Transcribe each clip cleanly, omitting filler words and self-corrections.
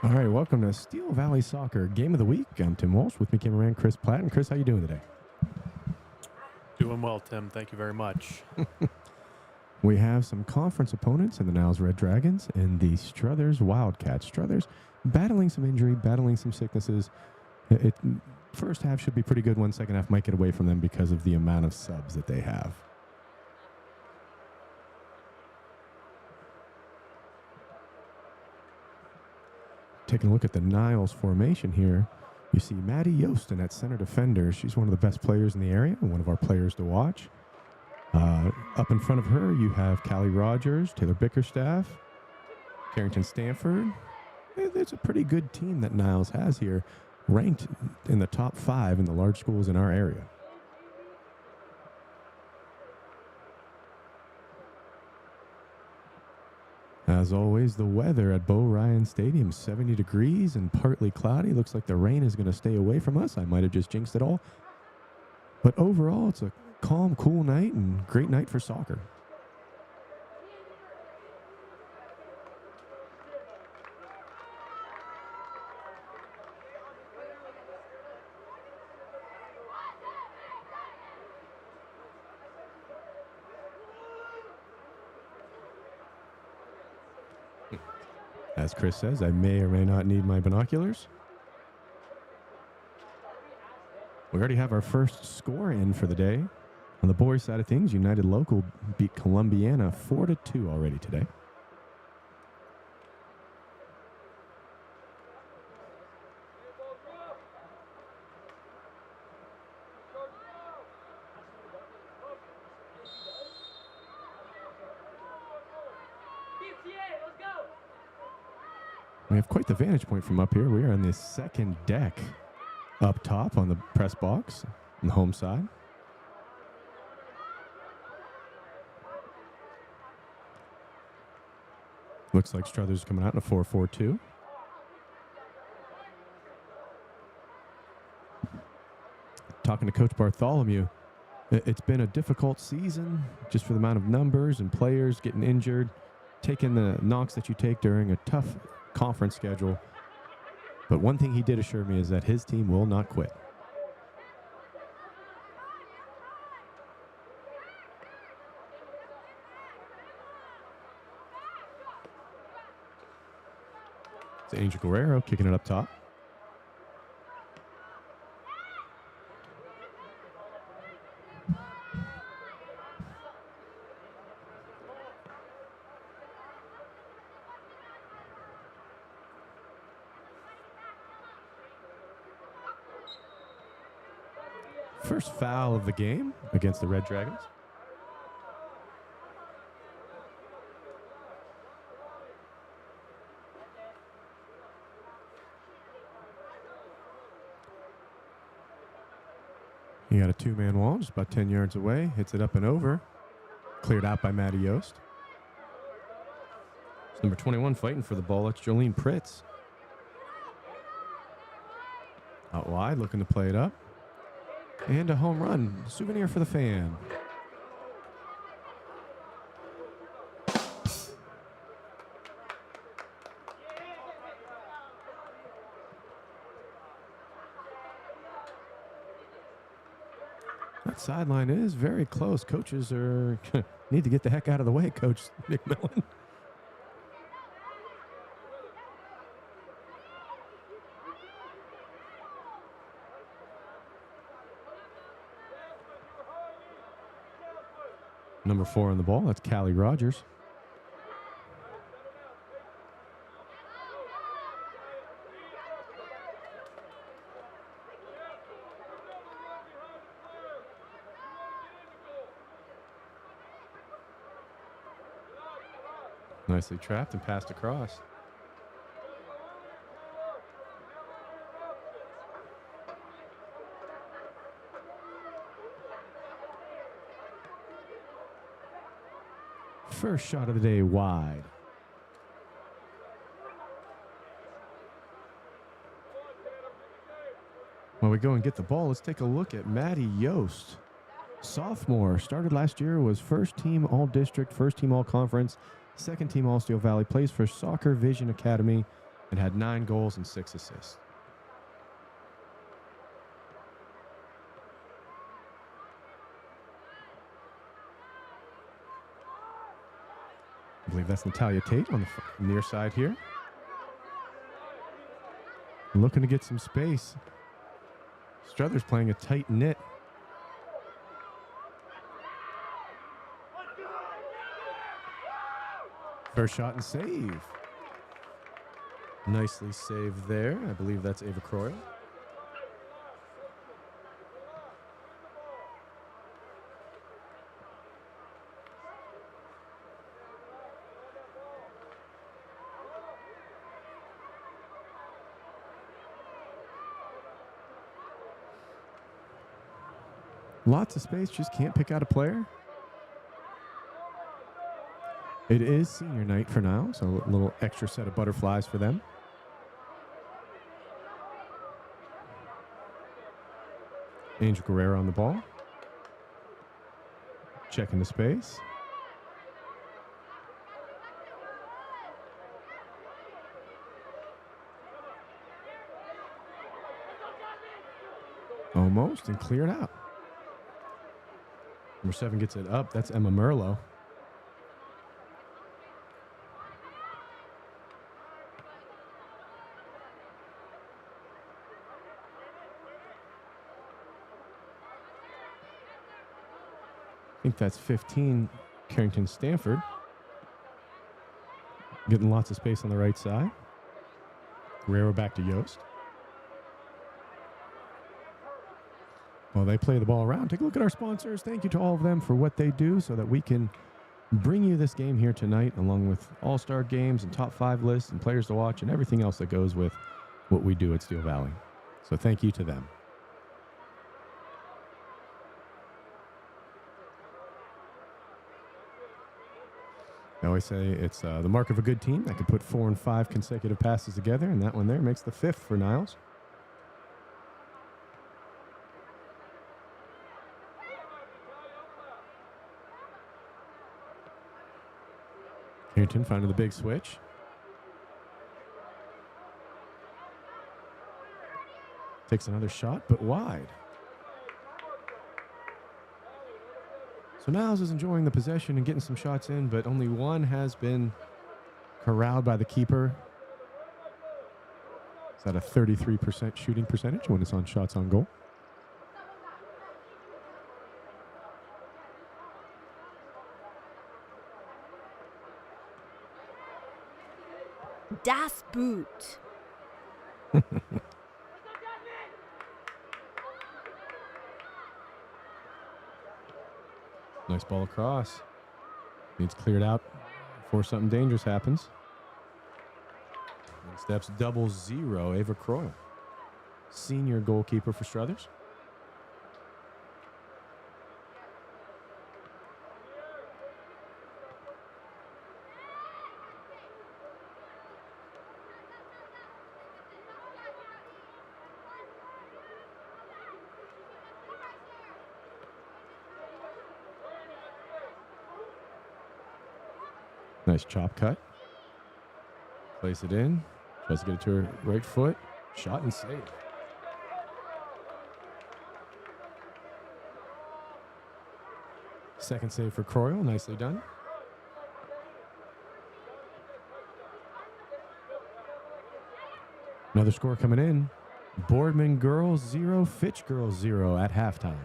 All right, welcome to Steel Valley Soccer Game of the Week. I'm Tim Walsh. With me, cameraman Chris Platt. And Chris, how you doing today? Doing well, Tim. Thank you very much. We have some conference opponents in the Niles Red Dragons and the Struthers Wildcats. Struthers battling some injury, battling some sicknesses. First half should be pretty good. Second half might get away from them because of the amount of subs that they have. Taking a look at the Niles formation here, you see Maddie Yostin at center defender. She's one of the best players in the area and one of our players to watch. Up in front of her, you have Callie Rogers, Taylor Bickerstaff, Carrington Stanford. It's a pretty good team that Niles has here, ranked in the top 5 in the large schools in our area. As always, the weather at Bo Ryan Stadium, 70 degrees and partly cloudy. Looks like the rain is going to stay away from us. I might have just jinxed it all. But overall, it's a calm, cool night and great night for soccer. As Chris says, I may or may not need my binoculars. We already have our first score in for the day. On the boys' side of things, United Local beat Columbiana 4-2 already today. We have quite the vantage point from up here. We are on the second deck up top on the press box on the home side. Looks like Struthers is coming out in a 4-4-2. Talking to Coach Bartholomew, it's been a difficult season just for the amount of numbers and players getting injured, taking the knocks that you take during a tough conference schedule. But one thing he did assure me is that his team will not quit. It's Angel Guerrero kicking it up top. First foul of the game against the Red Dragons. You got a two-man wall just about 10 yards away. Hits it up and over. Cleared out by Maddie Yost. It's number 21 fighting for the ball. It's Jolene Pritz. Out wide, looking to play it up. And a home run. Souvenir for the fan. That sideline is very close. Coaches are need to get the heck out of the way, Coach McMillan. Number 4 on the ball, that's Callie Rogers. Nicely trapped and passed across. First shot of the day wide. While we go and get the ball, let's take a look at Maddie Yost. Sophomore, started last year, was first team all-district, first team all-conference, second team all-Steel Valley, plays for Soccer Vision Academy. and had 9 goals and 6 assists. I believe that's Natalia Tate on the near side here. Looking to get some space. Struthers playing a tight knit. First shot and save. Nicely saved there. I believe that's Ava Croyle. Lots of space, just can't pick out a player. It is senior night for Niles, so a little extra set of butterflies for them. Angel Guerrero on the ball. Checking the space. Almost, and cleared out. Number 7 gets it up. That's Emma Merlo. I think that's 15, Carrington Stanford. Getting lots of space on the right side. Guerrero back to Yost. Well, they play the ball around. Take a look at our sponsors. Thank you to all of them for what they do so that we can bring you this game here tonight, along with all-star games and top 5 lists and players to watch and everything else that goes with what we do at Steel Valley. So thank you to them. I always say it's the mark of a good team that can put 4 and 5 consecutive passes together, and that one there makes the 5th for Niles. Carrington finding the big switch. Takes another shot, but wide. So Niles is enjoying the possession and getting some shots in, but only one has been corralled by the keeper. It's at a 33% shooting percentage when it's on shots on goal. Das Boot. Nice ball across. Needs cleared out before something dangerous happens. And steps 0-0, Ava Croyle. Senior goalkeeper for Struthers. Nice chop cut. Place it in. Tries to get it to her right foot. Shot and save. Second save for Croyle. Nicely done. Another score coming in. Boardman girls 0, Fitch girls 0 at halftime.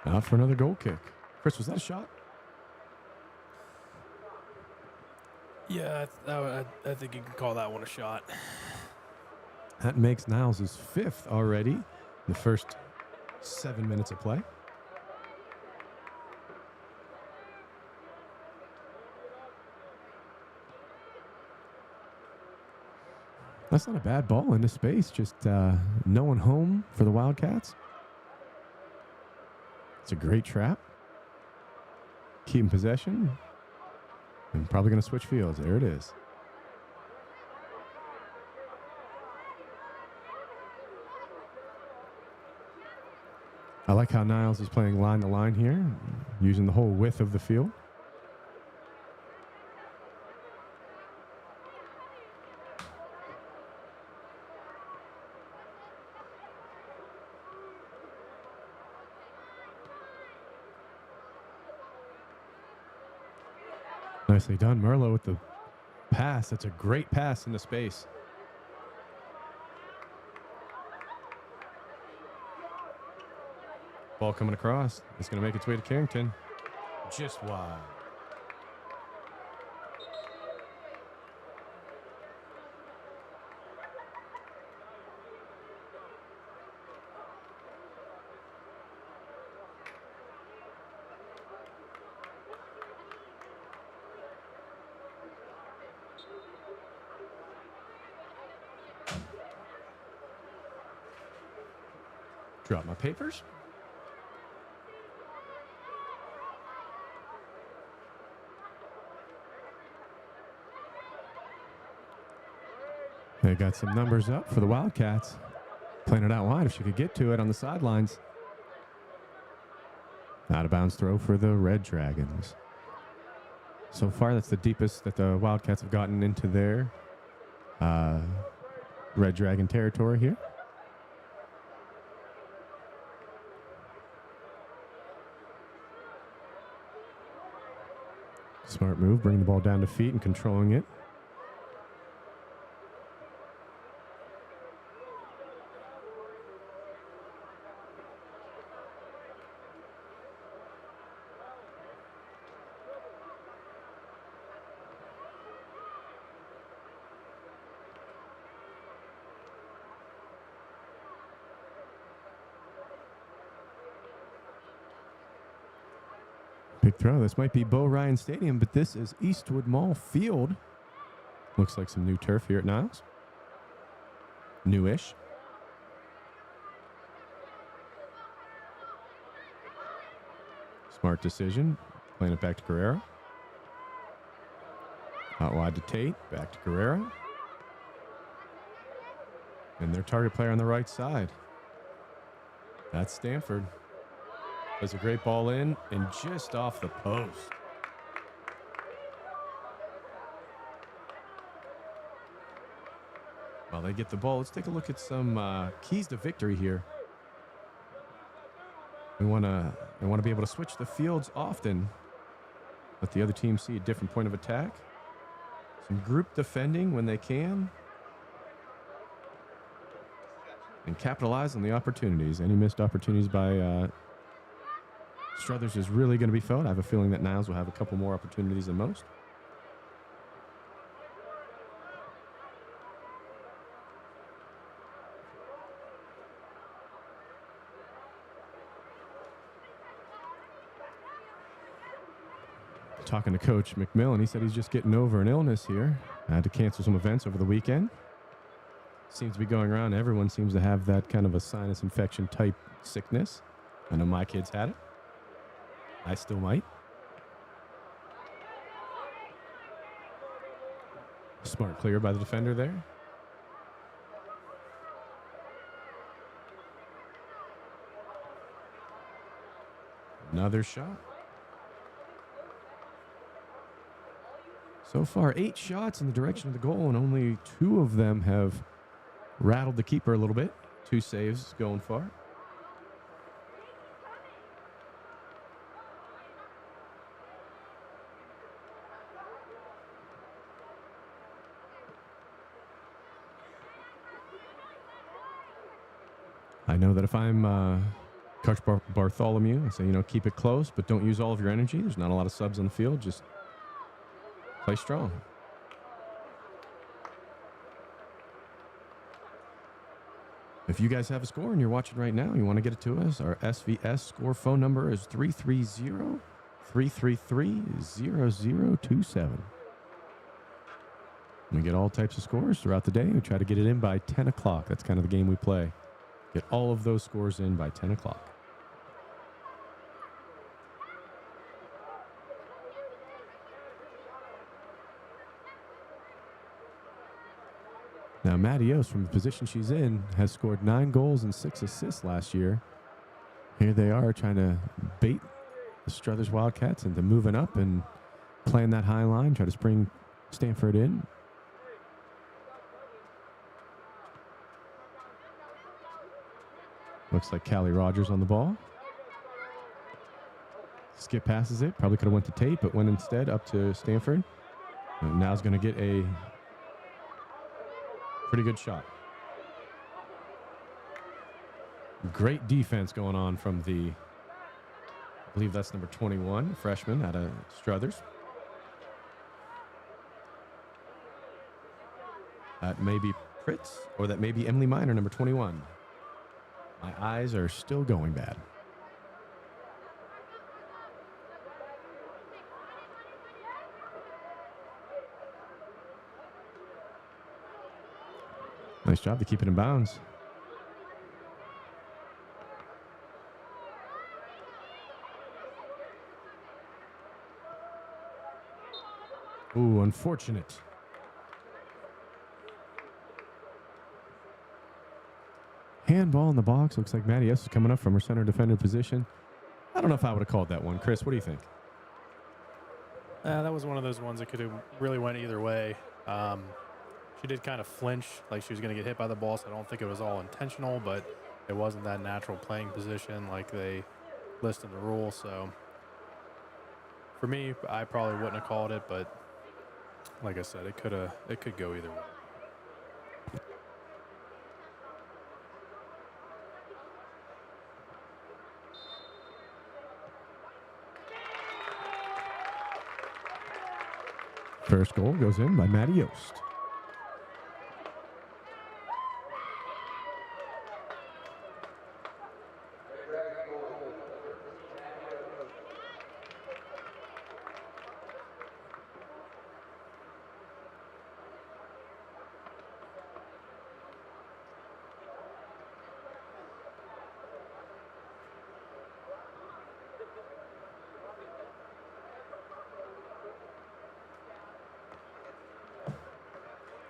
Out for another goal kick. Chris, was that a shot? Yeah, I think you can call that one a shot. That makes Niles his 5th already in the first 7 minutes of play. That's not a bad ball into space. Just no one home for the Wildcats. It's a great trap. Keeping possession. And probably going to switch fields. There it is. I like how Niles is playing line to line here, using the whole width of the field. Nicely done, Merlot, with the pass. That's a great pass into space. Ball coming across. It's going to make its way to Carrington. Just wide. Drop my papers. They got some numbers up for the Wildcats. Playing it out wide if she could get to it on the sidelines. Out of bounds throw for the Red Dragons. So far, that's the deepest that the Wildcats have gotten into their Red Dragon territory here. Smart move, bringing the ball down to feet and controlling it. Big throw. This might be Bo Ryan Stadium, but this is Eastwood Mall Field. Looks like some new turf here at Niles. Newish. Smart decision. Playing it back to Guerrero. Out wide to Tate. Back to Guerrero. And their target player on the right side. That's Stanford. There's a great ball in and just off the post. While they get the ball, let's take a look at some keys to victory here. We want to be able to switch the fields often. Let the other team see a different point of attack. Some group defending when they can. And capitalize on the opportunities. Any missed opportunities by Struthers is really going to be felt. I have a feeling that Niles will have a couple more opportunities than most. Talking to Coach McMillan, he said he's just getting over an illness here. I had to cancel some events over the weekend. Seems to be going around. Everyone seems to have that kind of a sinus infection type sickness. I know my kids had it. I still might. Smart clear by the defender there. Another shot. So far, 8 shots in the direction of the goal, and only 2 of them have rattled the keeper a little bit. 2 saves going far. I know that if I'm Coach Bartholomew, I say, keep it close, but don't use all of your energy. There's not a lot of subs on the field. Just play strong. If you guys have a score and you're watching right now, you want to get it to us, our SVS score phone number is 330-333-0027. We get all types of scores throughout the day. We try to get it in by 10 o'clock. That's kind of the game we play. Get all of those scores in by 10 o'clock. Now, Maddie Yost, from the position she's in, has scored 9 goals and 6 assists last year. Here they are trying to bait the Struthers Wildcats into moving up and playing that high line, try to spring Stanford in. Looks like Callie Rogers on the ball. Skip passes it. Probably could have went to Tate, but went instead up to Stanford. And now's going to get a pretty good shot. Great defense going on from the, I believe that's number 21, freshman out of Struthers. That may be Pritz, or that may be Emily Miner, number 21. My eyes are still going bad. Nice job to keep it in bounds. Ooh, unfortunate. Handball in the box. Looks like Maddie S is coming up from her center defender position. I don't know if I would have called that one. Chris, what do you think? That was one of those ones that could have really went either way. She did kind of flinch, like she was going to get hit by the ball, so I don't think it was all intentional, but it wasn't that natural playing position like they list in the rule. So for me, I probably wouldn't have called it, but like I said, it could go either way. First goal goes in by Maddie Yost.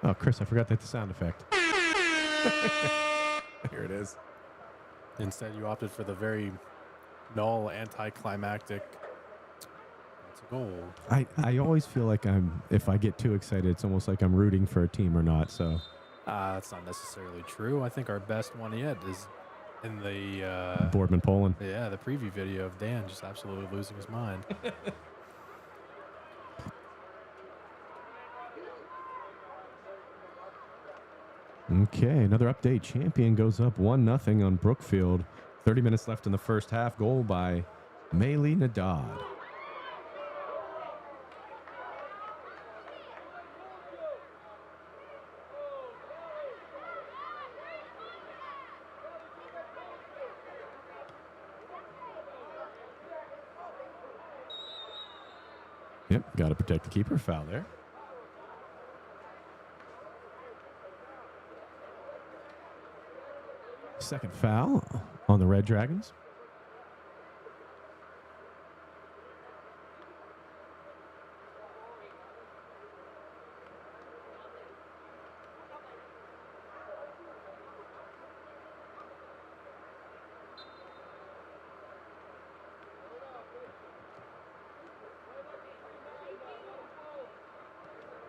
Oh, Chris, I forgot to hit the sound effect. Here it is. Instead, you opted for the very null, anticlimactic. It's a goal. I always feel like if I get too excited, it's almost like I'm rooting for a team or not. So That's not necessarily true. I think our best one yet is in the Boardman Poland. Yeah, the preview video of Dan just absolutely losing his mind. Okay, another update. Champion goes up 1-0 on Brookfield. 30 minutes left in the first half. Goal by Maylee Nadad. Yep, got to protect the keeper. Foul there. Second foul on the Red Dragons.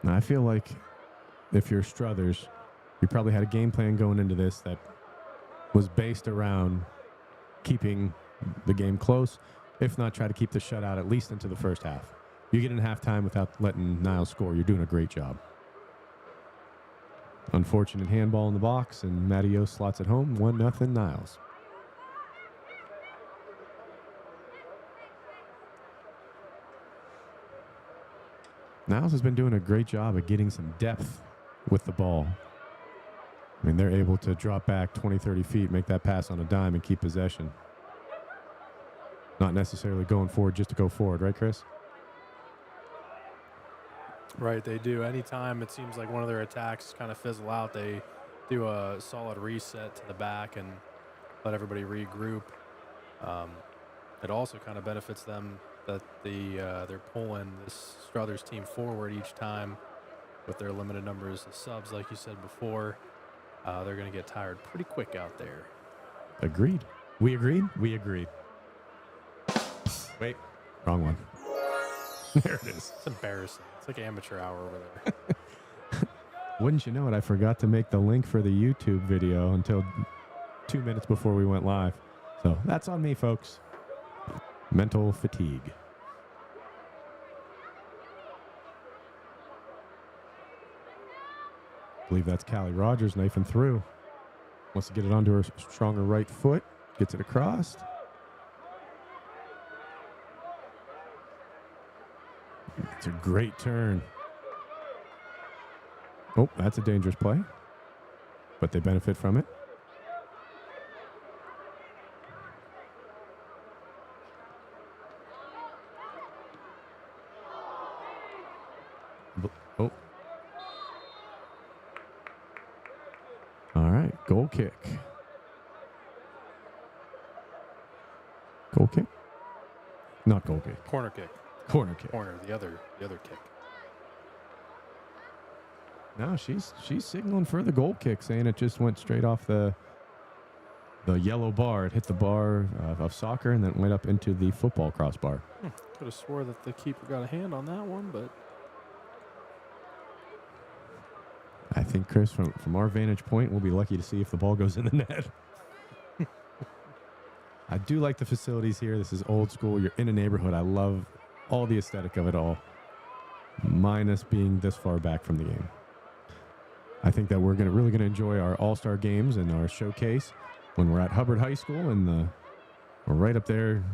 Now, I feel like if you're Struthers, you probably had a game plan going into this that was based around keeping the game close, if not try to keep the shutout at least into the first half. You get in halftime without letting Niles score. You're doing a great job. Unfortunate handball in the box, and Maddie Yost slots it home. 1-0 Niles. Niles has been doing a great job of getting some depth with the ball. I mean, they're able to drop back 20, 30 feet, make that pass on a dime, and keep possession. Not necessarily going forward just to go forward, right, Chris? Right, they do. Anytime it seems like one of their attacks kind of fizzle out, they do a solid reset to the back and let everybody regroup. It also kind of benefits them that they're pulling this Struthers team forward each time with their limited numbers of subs, like you said before, they're going to get tired pretty quick out there. Agreed. We agreed? We agreed. Wait. Wrong one. There it is. It's embarrassing. It's like amateur hour over there. Wouldn't you know it, I forgot to make the link for the YouTube video until 2 minutes before we went live. So that's on me, folks. Mental fatigue. I believe that's Callie Rogers knifing through. Wants to get it onto her stronger right foot. Gets it across. It's a great turn. Oh, that's a dangerous play. But they benefit from it. Oh. All right, goal kick. Goal kick? Not goal kick. Corner kick. Corner kick. Corner, the other kick. No, she's signaling for the goal kick, saying it just went straight off the yellow bar. It hit the bar of soccer and then went up into the football crossbar. Could have swore that the keeper got a hand on that one, but I think, Chris, from our vantage point, we'll be lucky to see if the ball goes in the net. I do like the facilities here. This is old school. You're in a neighborhood. I love all the aesthetic of it all, minus being this far back from the game. I think that we're really gonna enjoy our all-star games and our showcase when we're at Hubbard High School, and we're right up there,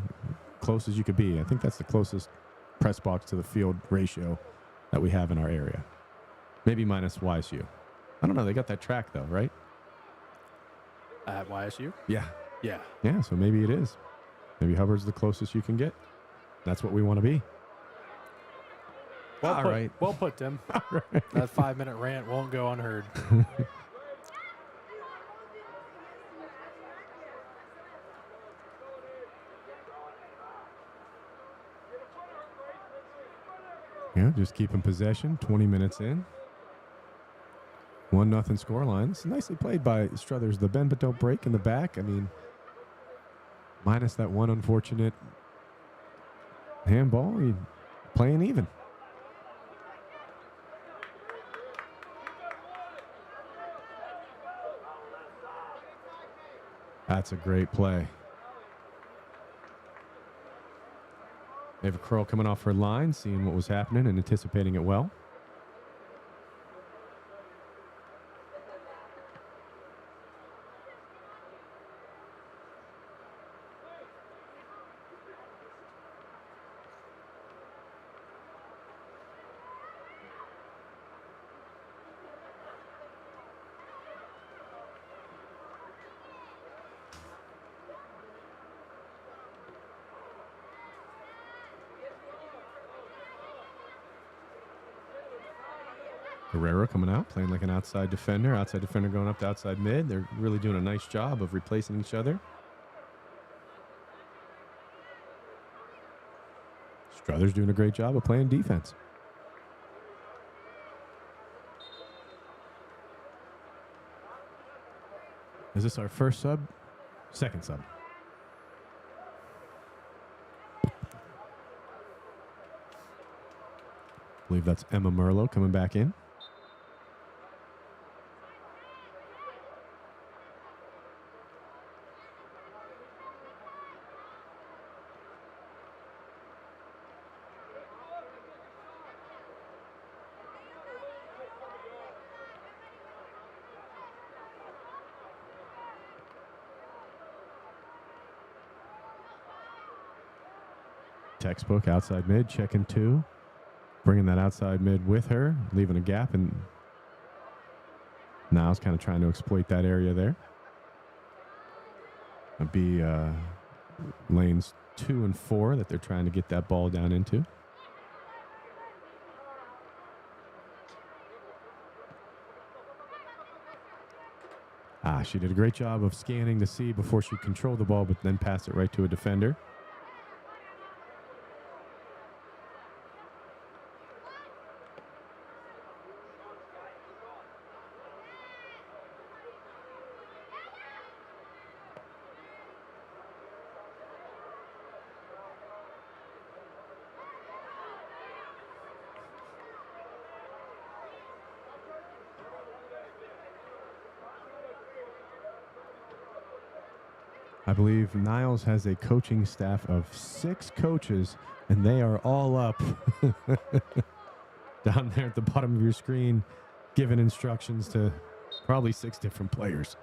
close as you could be. I think that's the closest press box to the field ratio that we have in our area. Maybe minus YSU. I don't know. They got that track though, right? at YSU? Yeah. Yeah. Yeah, so maybe it is. Maybe Hubbard's the closest you can get. That's what we want to be. Well All put, right. Well put, Tim. All right. That 5-minute rant won't go unheard. Yeah, just keeping possession. 20 minutes in. 1-0 scoreline. It's nicely played by Struthers. The bend but don't break in the back. I mean, minus that one unfortunate handball, he playing even. That's a great play. Ava Curl coming off her line, seeing what was happening and anticipating it well. Guerrero coming out, playing like an outside defender. Outside defender going up to outside mid. They're really doing a nice job of replacing each other. Struthers doing a great job of playing defense. Is this our first sub? Second sub. I believe that's Emma Merlo coming back in. Textbook outside mid, checking two. Bringing that outside mid with her, leaving a gap, and Niles kind of trying to exploit that area there. It'd be lanes 2 and 4 that they're trying to get that ball down into. She did a great job of scanning to see before she controlled the ball, but then passed it right to a defender. I believe Niles has a coaching staff of 6 coaches, and they are all up down there at the bottom of your screen, giving instructions to probably 6 different players.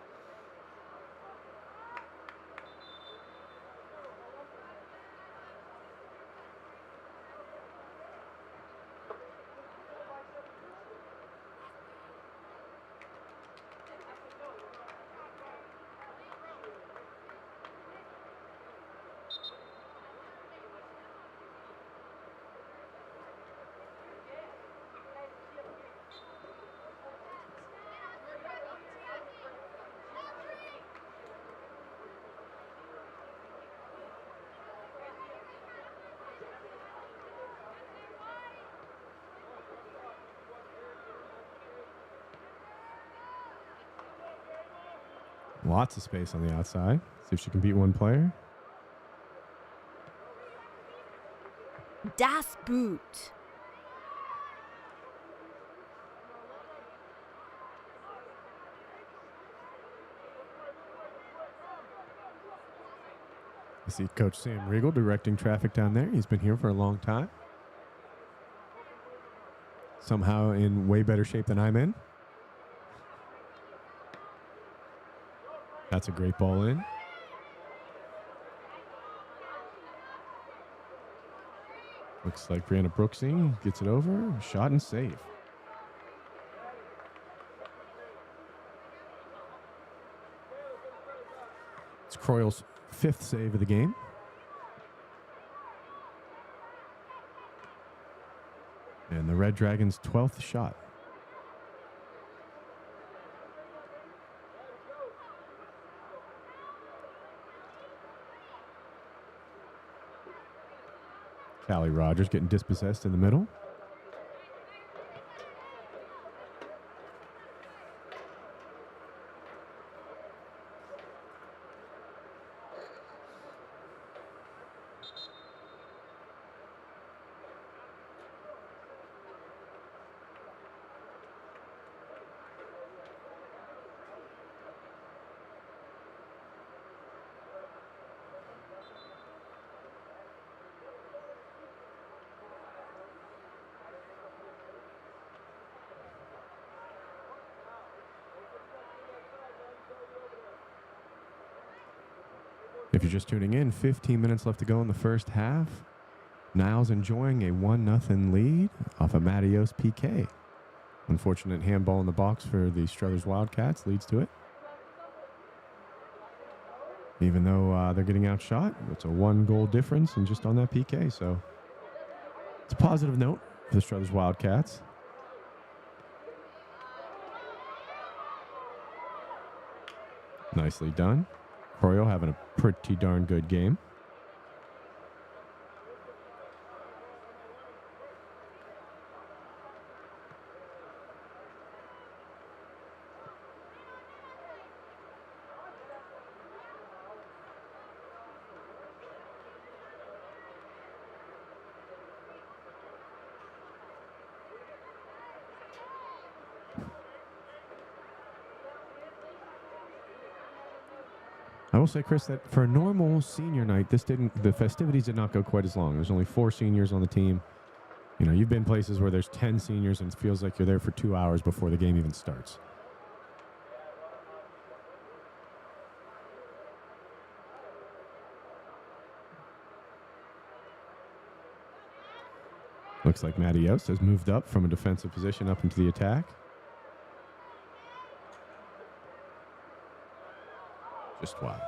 Lots of space on the outside. See if she can beat one player. Das Boot. I see Coach Sam Riegel directing traffic down there. He's been here for a long time. Somehow in way better shape than I'm in. That's a great ball in. Looks like Brianna Brooksing gets it over. Shot and save. It's Croyle's 5th save of the game. And the Red Dragons' 12th shot. Callie Rogers getting dispossessed in the middle. If you're just tuning in, 15 minutes left to go in the first half. Niles enjoying a 1-0 lead off a Maddie Yost PK. Unfortunate handball in the box for the Struthers Wildcats leads to it. Even though they're getting outshot, it's a 1-goal difference and just on that PK. So it's a positive note for the Struthers Wildcats. Nicely done. Croyle having a pretty darn good game. I will say, Chris, that for a normal senior night, the festivities did not go quite as long. There's only 4 seniors on the team. You know, you've been places where there's 10 seniors and it feels like you're there for 2 hours before the game even starts. Looks like Maddie Yost has moved up from a defensive position up into the attack. Just wow.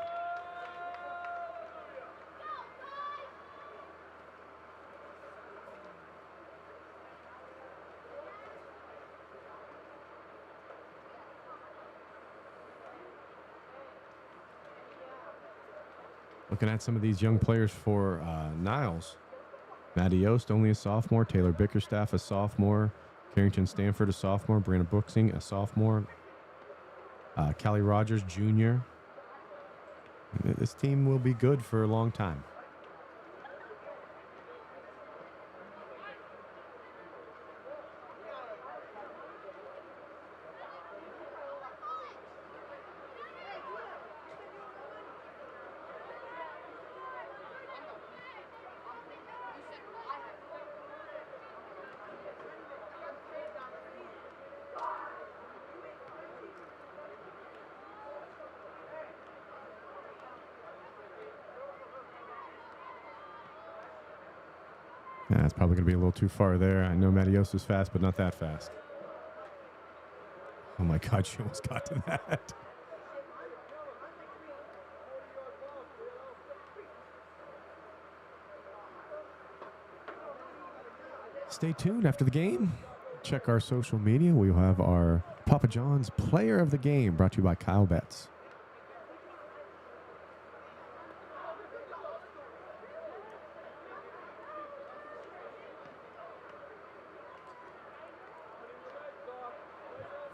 Looking at some of these young players for Niles. Maddie Yost, only a sophomore. Taylor Bickerstaff, a sophomore. Carrington Stanford, a sophomore. Brianna Brooksing, a sophomore. Callie Rogers, junior. This team will be good for a long time. Yeah, it's probably going to be a little too far there. I know Mattios is fast, but not that fast. Oh my God, she almost got to that. Stay tuned after the game. Check our social media. We'll have our Papa John's Player of the Game brought to you by Kyle Betts.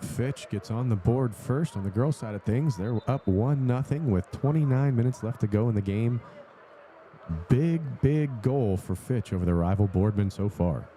Fitch gets on the board first on the girls' side of things. They're up 1-0 with 29 minutes left to go in the game. Big goal for Fitch over their rival Boardman so far.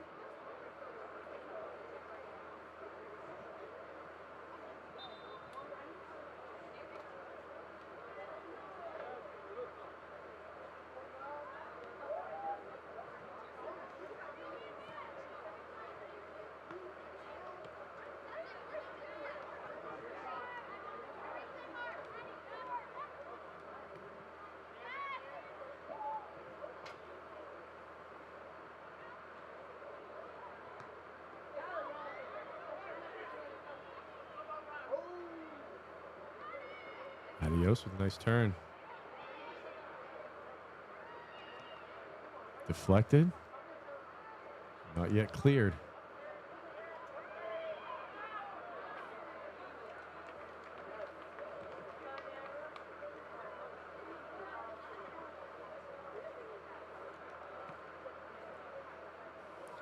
Adios with a nice turn. Deflected. Not yet cleared.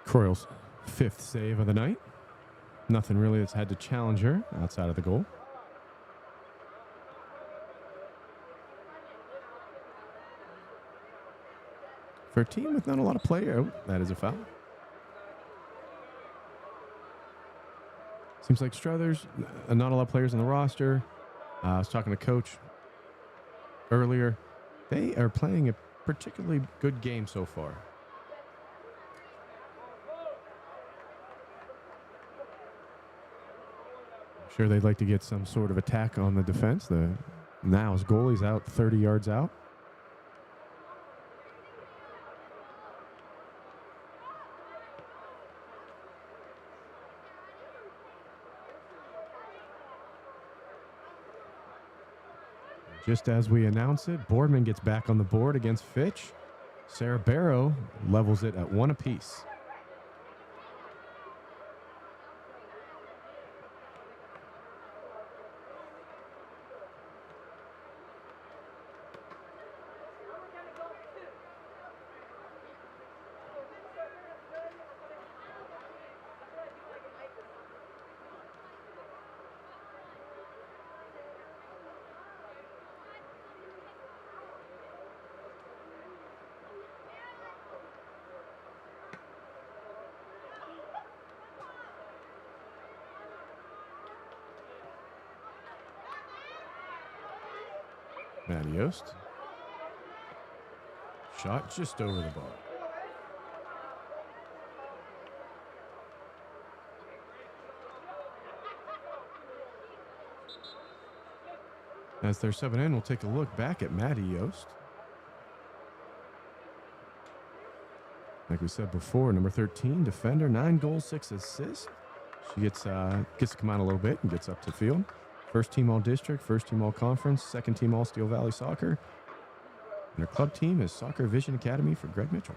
Croyle's 5th save of the night. Nothing really that's had to challenge her outside of the goal. For a team with not a lot of player, that is a foul. Seems like Struthers, not a lot of players on the roster. I was talking to Coach earlier. They are playing a particularly good game so far. I'm sure they'd like to get some sort of attack on the defense. The Niles goalie's out 30 yards out. Just as we announce it, Boardman gets back on the board against Fitch. Sarah Barrow levels it at 1 apiece. Mattios. Shot just over the bar. As they're subbing in, we'll take a look back at Maddie Yost. Like we said before, number 13, defender, 9 goals, 6 assists. She gets to come out a little bit and gets up to field. First team All-District, first team All-Conference, second team All-Steel Valley Soccer. And her club team is Soccer Vision Academy for Greg Mitchell.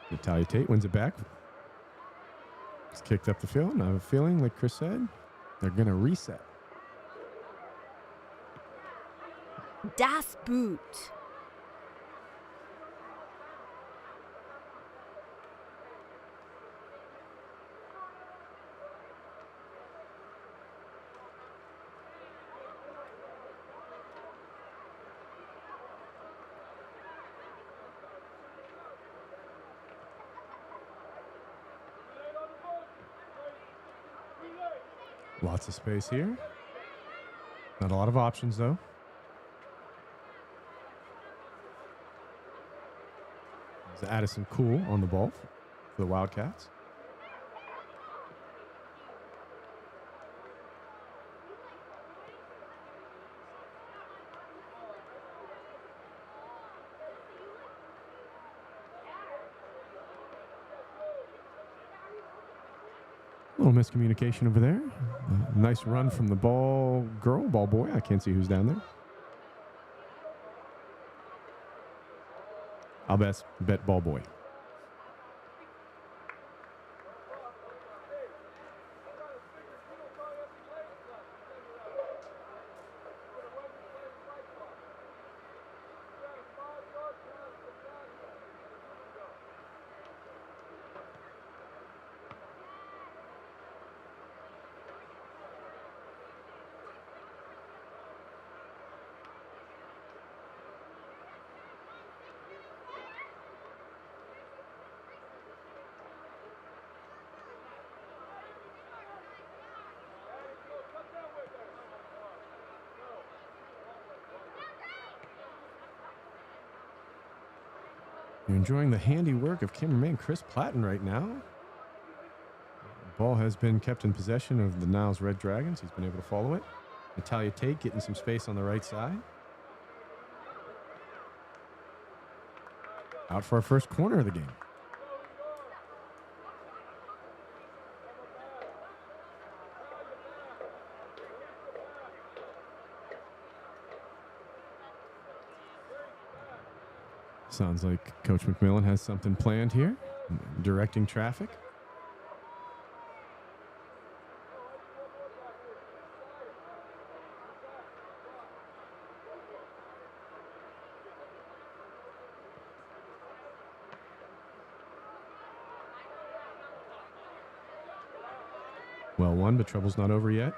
Natalia Tate wins it back. It's kicked up the field, and I have a feeling, like Chris said, they're going to reset. Das Boot. Lots of space here. Not a lot of options, though. There's Addison Cool on the ball for the Wildcats. A little miscommunication over there. Nice run from the ball boy. I can't see who's down there. I'll bet ball boy. You're enjoying the handiwork of cameraman Chris Platten right now. The ball has been kept in possession of the Niles Red Dragons. He's been able to follow it. Natalia Tate getting some space on the right side. Out for our first corner of the game. Sounds like Coach McMillan has something planned here, directing traffic. Well won, but trouble's not over yet.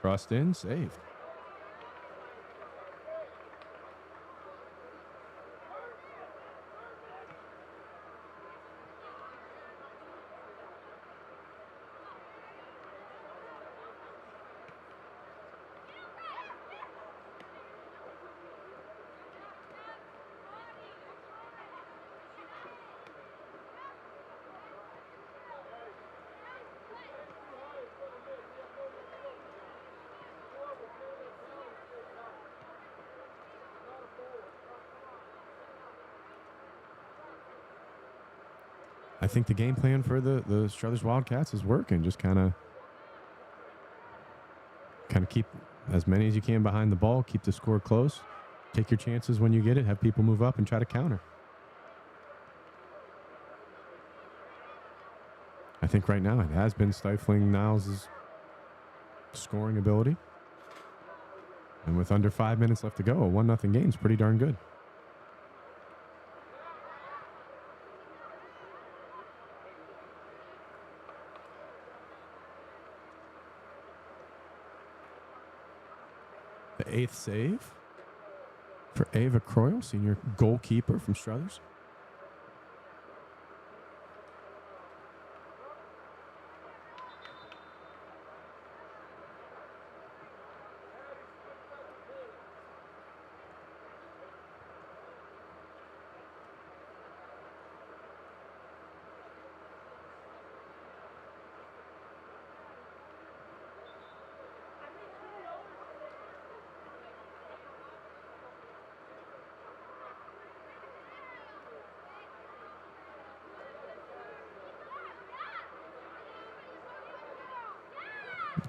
Crossed in, saved. I think the game plan for the Struthers Wildcats is working. Just kind of keep as many as you can behind the ball, keep the score close, take your chances when you get it, have people move up and try to counter. I think right now it has been stifling Niles' scoring ability. And with under 5 minutes left to go, a 1-0 game is pretty darn good. The 8th save for Ava Croyle, senior goalkeeper from Struthers.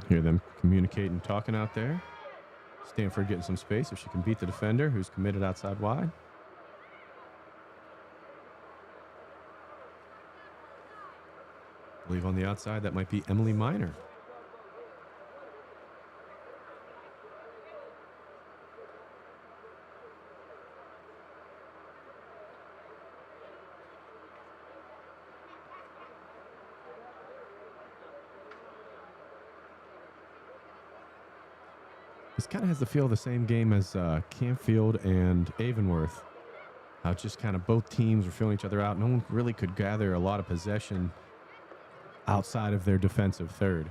Hear them communicating, talking out there. Stanford getting some space if she can beat the defender who's committed outside wide. I believe on the outside that might be Emily Miner. This kind of has the feel of the same game as Campfield and Avonworth. How just kind of both teams were filling each other out. No one really could gather a lot of possession outside of their defensive third.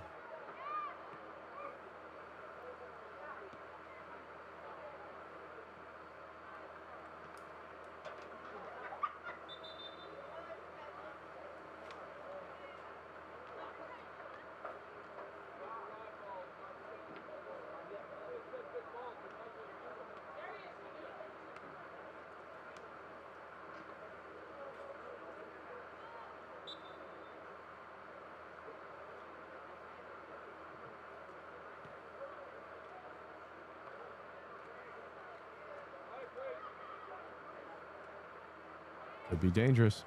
Could be dangerous.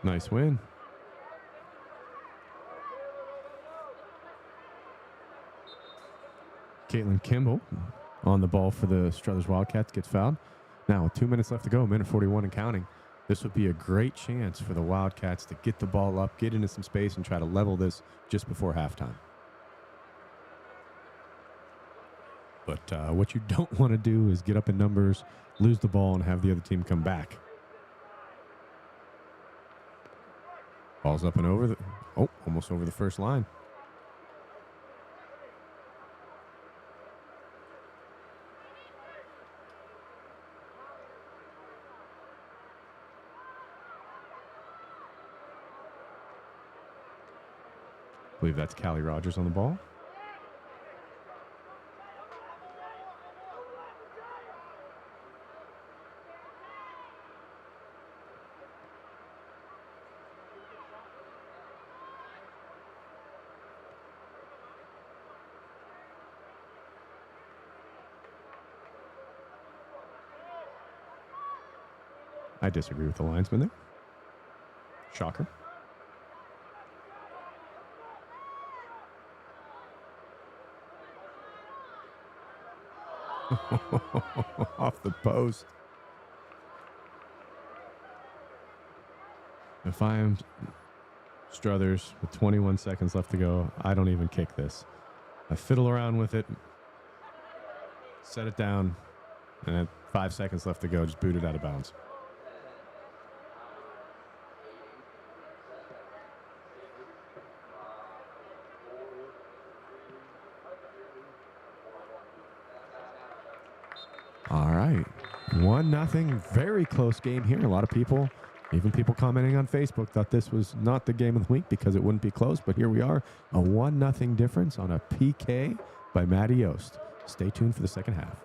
Nice win. Caitlin Kimball on the ball for the Struthers Wildcats gets fouled. Now, with 2 minutes left to go, minute 41 and counting. This would be a great chance for the Wildcats to get the ball up, get into some space, and try to level this just before halftime. But what you don't want to do is get up in numbers, lose the ball, and have the other team come back. Ball's up and over. Almost over the first line. I believe that's Callie Rogers on the ball. I disagree with the linesman there. Shocker. Off the post. If I am Struthers with 21 seconds left to go, I don't even kick this. I fiddle around with it, set it down, and at 5 seconds left to go, just boot it out of bounds. All right. 1-0. Very close game here. A lot of people, even people commenting on Facebook, thought this was not the game of the week because it wouldn't be close. But here we are. A 1-0 difference on a PK by Maddie Yost. Stay tuned for the second half.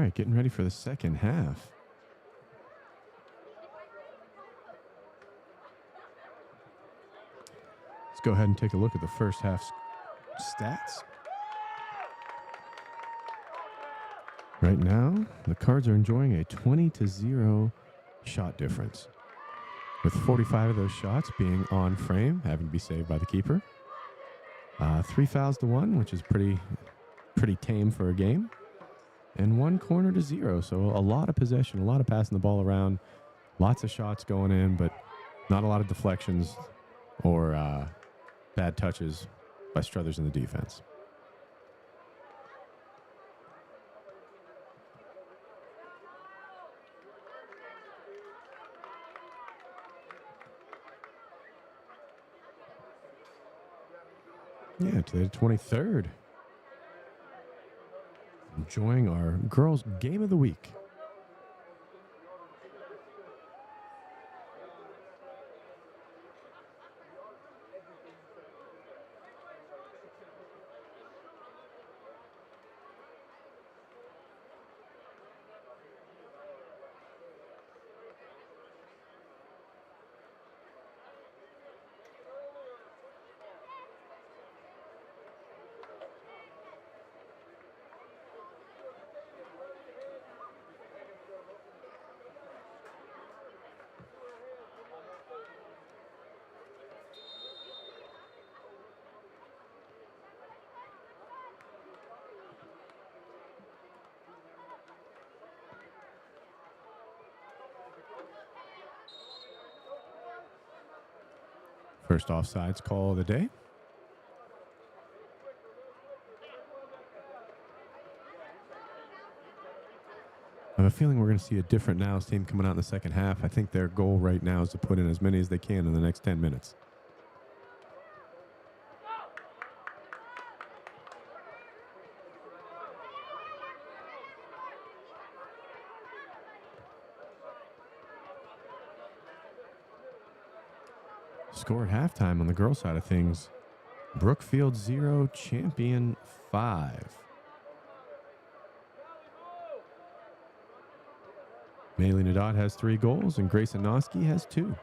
right, getting ready for the second half. Let's go ahead and take a look at the first half stats. Right now, the Cards are enjoying a 20-0 shot difference, with 45 of those shots being on frame, having to be saved by the keeper. 3 fouls to 1, which is pretty tame for a game. And 1 corner to 0, so a lot of possession, a lot of passing the ball around, lots of shots going in, but not a lot of deflections or bad touches by Struthers in the defense. Yeah, today the 23rd. Enjoying our girls' game of the week. First offsides call of the day. I have a feeling we're going to see a different Niles team coming out in the second half. I think their goal right now is to put in as many as they can in the next 10 minutes. Score at halftime on the girls' side of things. Brookfield 0, Champion 5. Maylee Nadat has 3 goals and Grace Anoski has 2.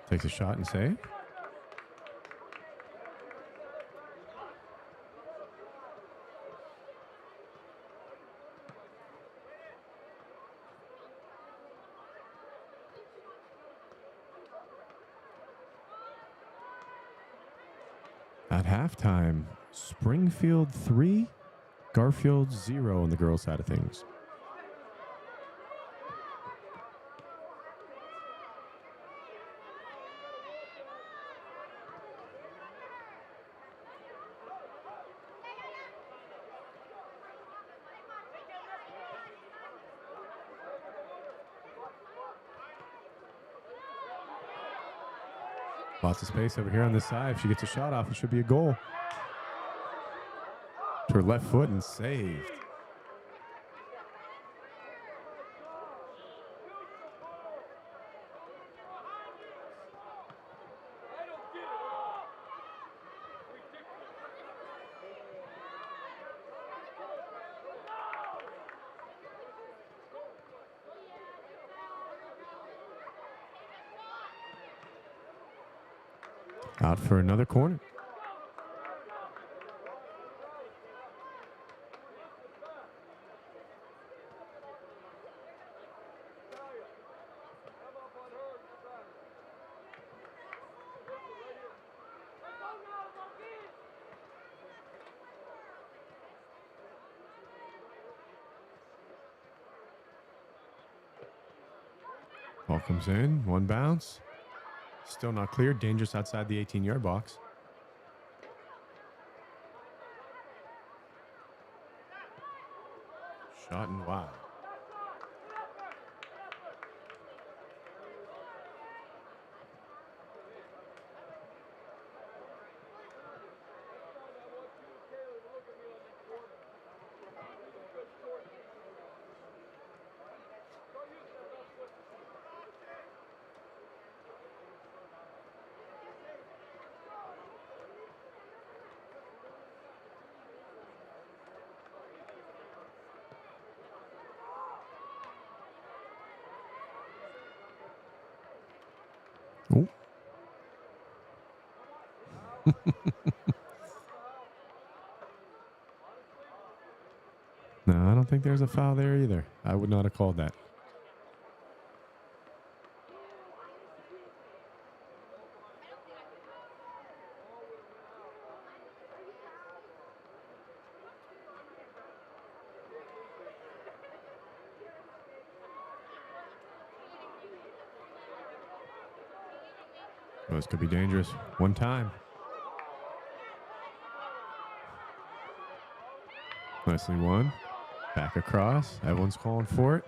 Takes a shot and save. At halftime, Springfield 3, Garfield 0 on the girls' side of things. Lots of space over here on this side. If she gets a shot off, it should be a goal. To her left foot and saved. Out for another corner. Ball comes in, 1 bounce. Still not clear. Dangerous outside the 18-yard box. Shot and wild. Oh. No, I don't think there's a foul there either. I would not have called that. Oh, this could be dangerous. One time. Nicely won. Back across. Everyone's calling for it.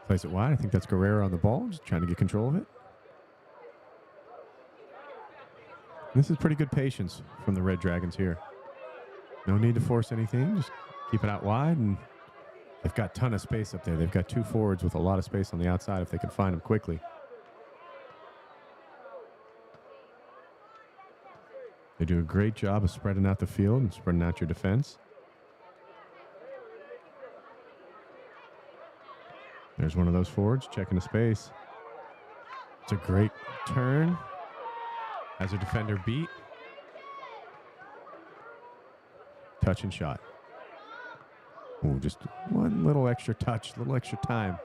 Plays it wide. I think that's Guerrero on the ball. Just trying to get control of it. This is pretty good patience from the Red Dragons here. No need to force anything. Just keep it out wide. And they've got a ton of space up there. They've got two forwards with a lot of space on the outside if they can find them quickly. They do a great job of spreading out the field and spreading out your defense. There's one of those forwards checking the space. It's a great turn. Has a defender beat. Touch and shot. Oh, just one little extra touch, little extra time.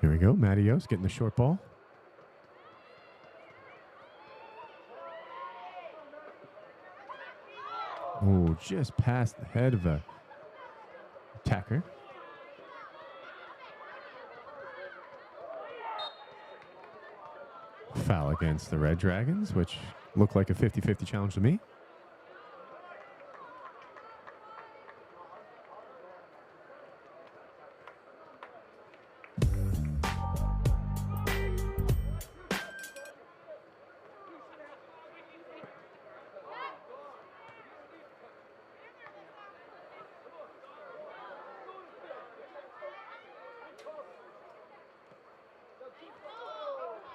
Here we go. Matty Yost getting the short ball. Oh, just past the head of a attacker. Foul against the Red Dragons, which looked like a 50-50 challenge to me.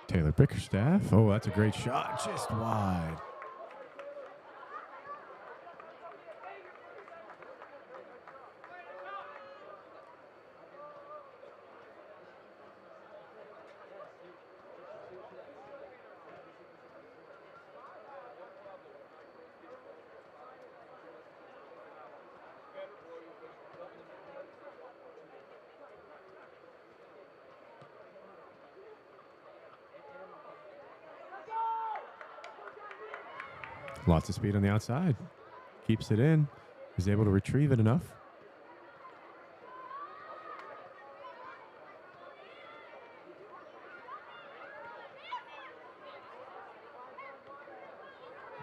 Taylor Bickerstaff. Oh, that's a great shot. Just wide. Lots of speed on the outside. Keeps it in. Is able to retrieve it enough.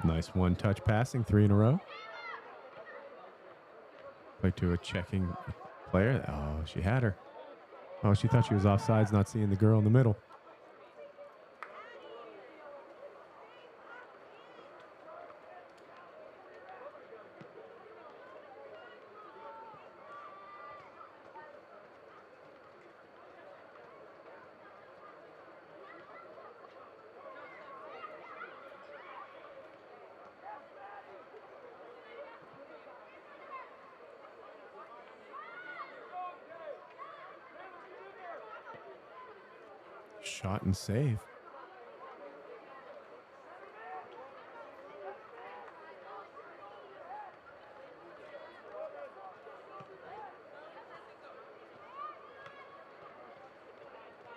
Nice one-touch passing, 3 in a row. Play to a checking player. Oh, she had her. Oh, she thought she was offsides, not seeing the girl in the middle. Shot and save.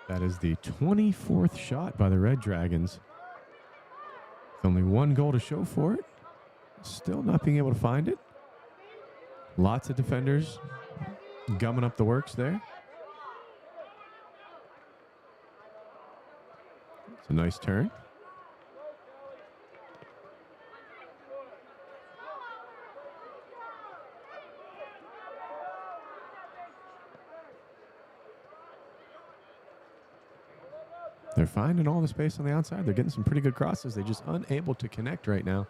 That is the 24th shot by the Red Dragons. With only one goal to show for it. Still not being able to find it. Lots of defenders gumming up the works there. It's a nice turn. They're finding all the space on the outside. They're getting some pretty good crosses. They're just unable to connect right now.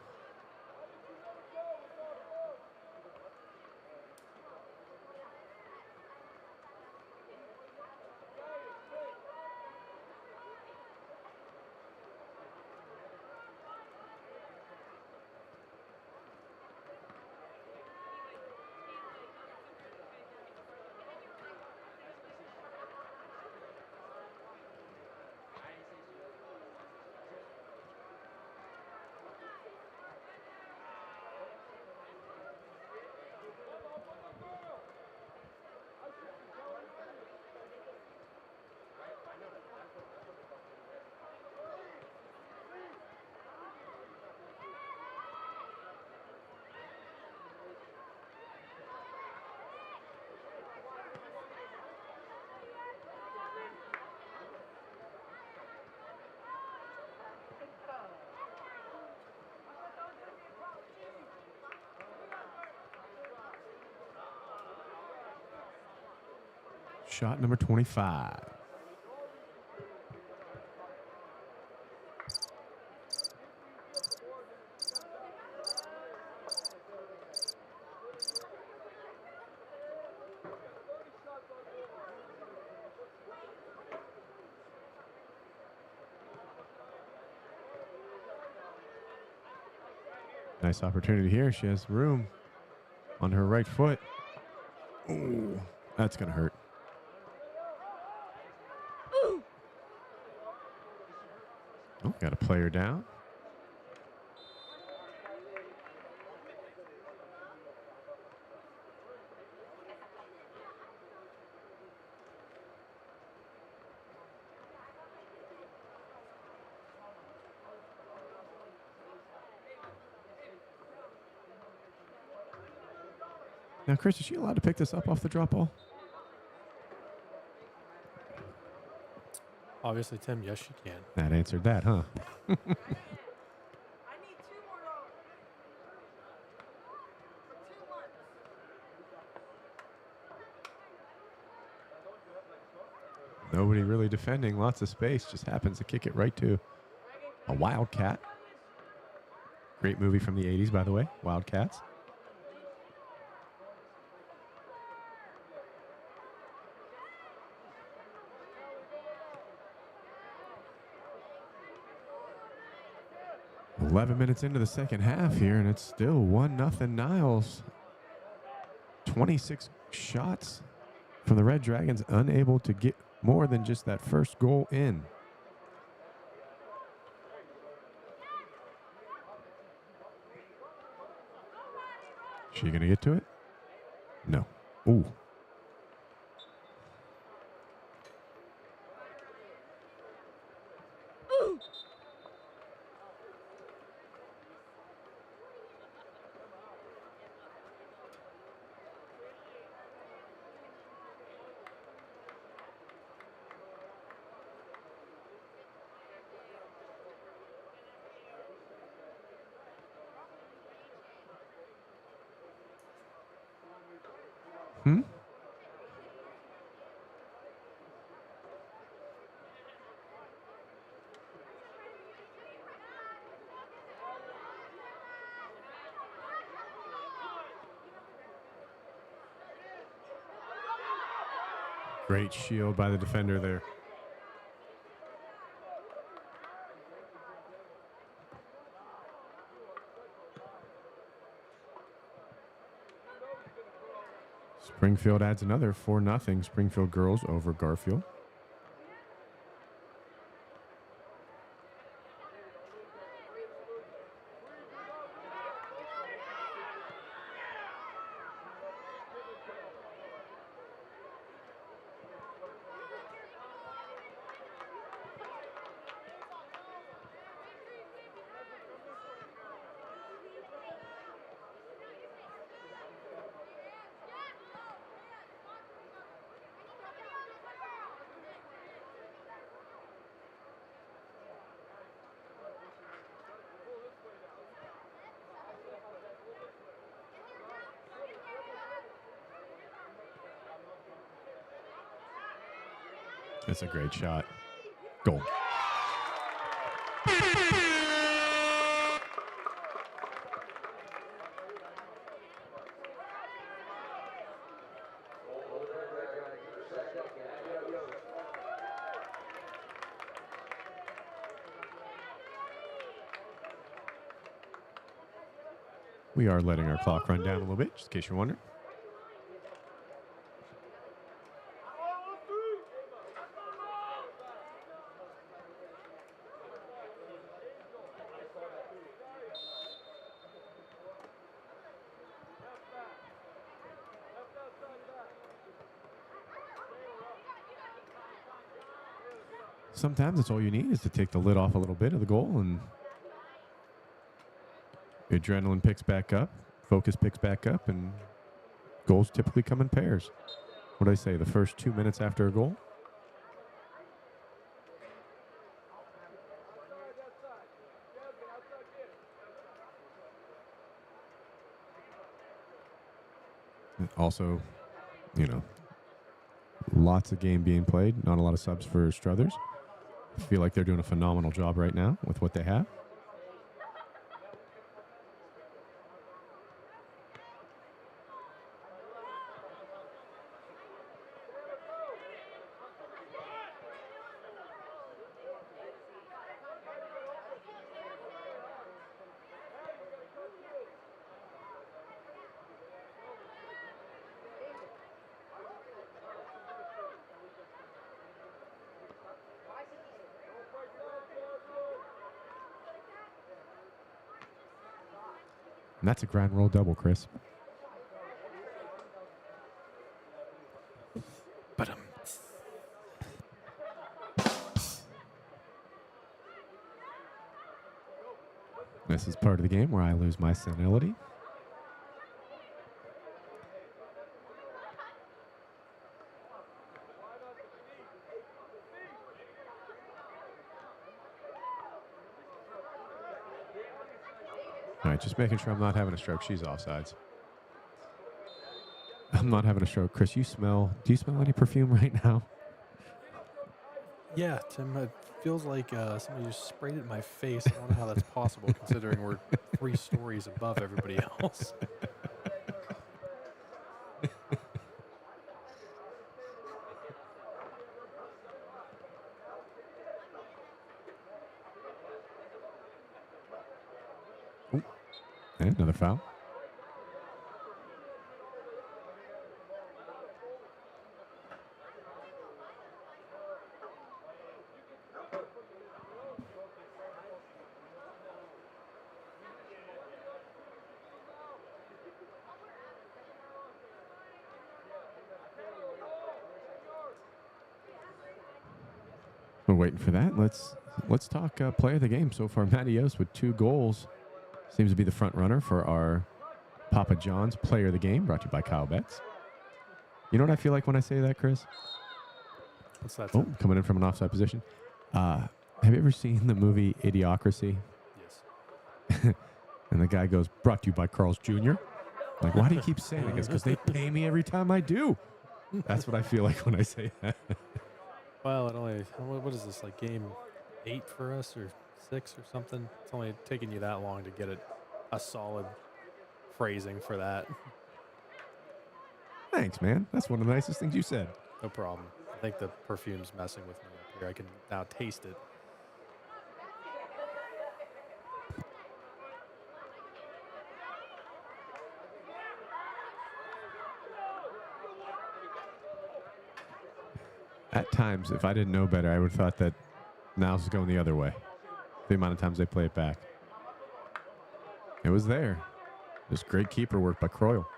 shot number 25. Nice opportunity here. She has room on her right foot. Oh, that's going to hurt. Oh, got a player down. Now, Chris, is she allowed to pick this up off the drop ball? Obviously, Tim, yes, she can. That answered that, huh? Nobody really defending. Lots of space. Just happens to kick it right to a Wildcat. Great movie from the 80s, by the way. Wildcats. "11 minutes into the second half here, and it's still 1-0 Niles. 26 shots from the Red Dragons, unable to get more than just that first goal in. She going to get to it? No. Ooh. Hmm? Great shield by the defender there. Springfield adds another 4-0 Springfield girls over Garfield. It's a great shot. Goal. We are letting our clock run down a little bit, just in case you're wondering. Sometimes that's all you need is to take the lid off a little bit of the goal, and the adrenaline picks back up, focus picks back up, and goals typically come in pairs. What do I say, the first 2 minutes after a goal? Also, you know, Lots of game being played. Not a lot of subs for Struthers. I feel like they're doing a phenomenal job right now with what they have. And that's a grand roll double, Chris. But This is part of the game where I lose my senility. All right, just making sure I'm not having a stroke. She's offsides. I'm not having a stroke. Chris, do you smell any perfume right now? yeah, Tim, it feels like somebody just sprayed it in my face. I don't know how that's possible considering we're 3 stories above everybody else. And another foul. We're waiting for that. Let's talk player of the game so far. Matty Yost with 2 goals seems to be the front runner for our Papa John's player of the game, brought to you by Kyle Betts. You know what I feel like when I say that, Chris? What's that? Oh, Tim? coming in from an offside position. Have you ever seen the movie Idiocracy? Yes. And the guy goes, brought to you by Carl's Jr. Like, why do you keep saying it? Because they pay me every time I do. That's what I feel like when I say that. Well, what is this, like game 8 for us or 6 or something? It's only taking you that long to get a solid phrasing for that. Thanks, man. That's one of the nicest things you said. No problem. I think the perfume's messing with me up here. I can now taste it. At times, if I didn't know better, I would have thought that Niles is going the other way. The amount of times they play it back. It was there. Just great keeper work by Croyle.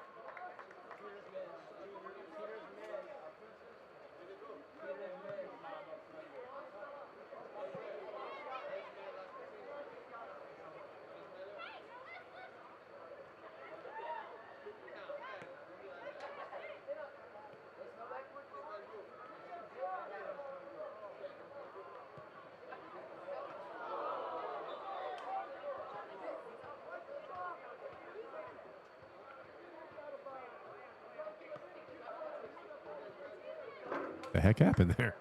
The heck happened there?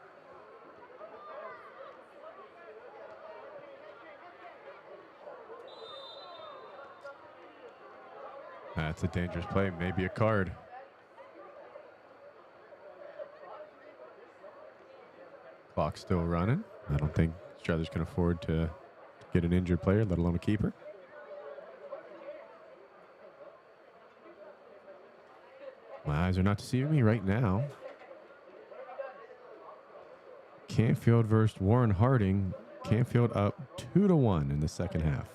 That's a dangerous play. Maybe a card. Clock's still running. I don't think Struthers can afford to get an injured player, let alone a keeper. My eyes are not deceiving me right now. Canfield versus Warren Harding. Canfield up 2-1 in the second half.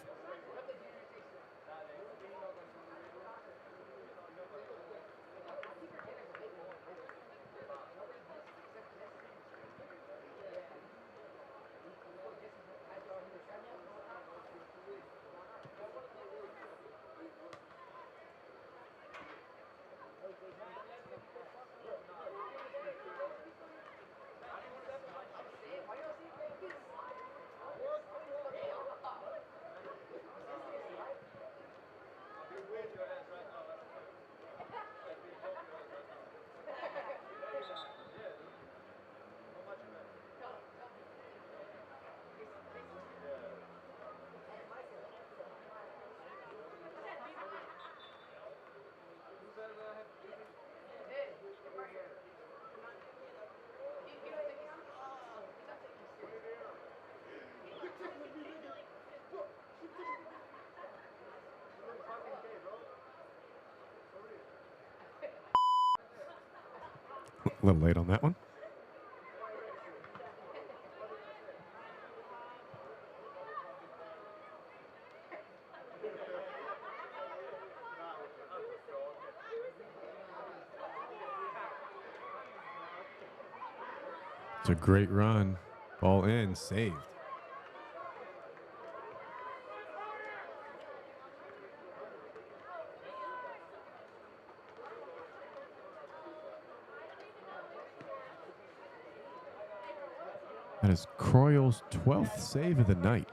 A little late on that one. It's a great run. Ball in, saved. That is Croyle's 12th save of the night.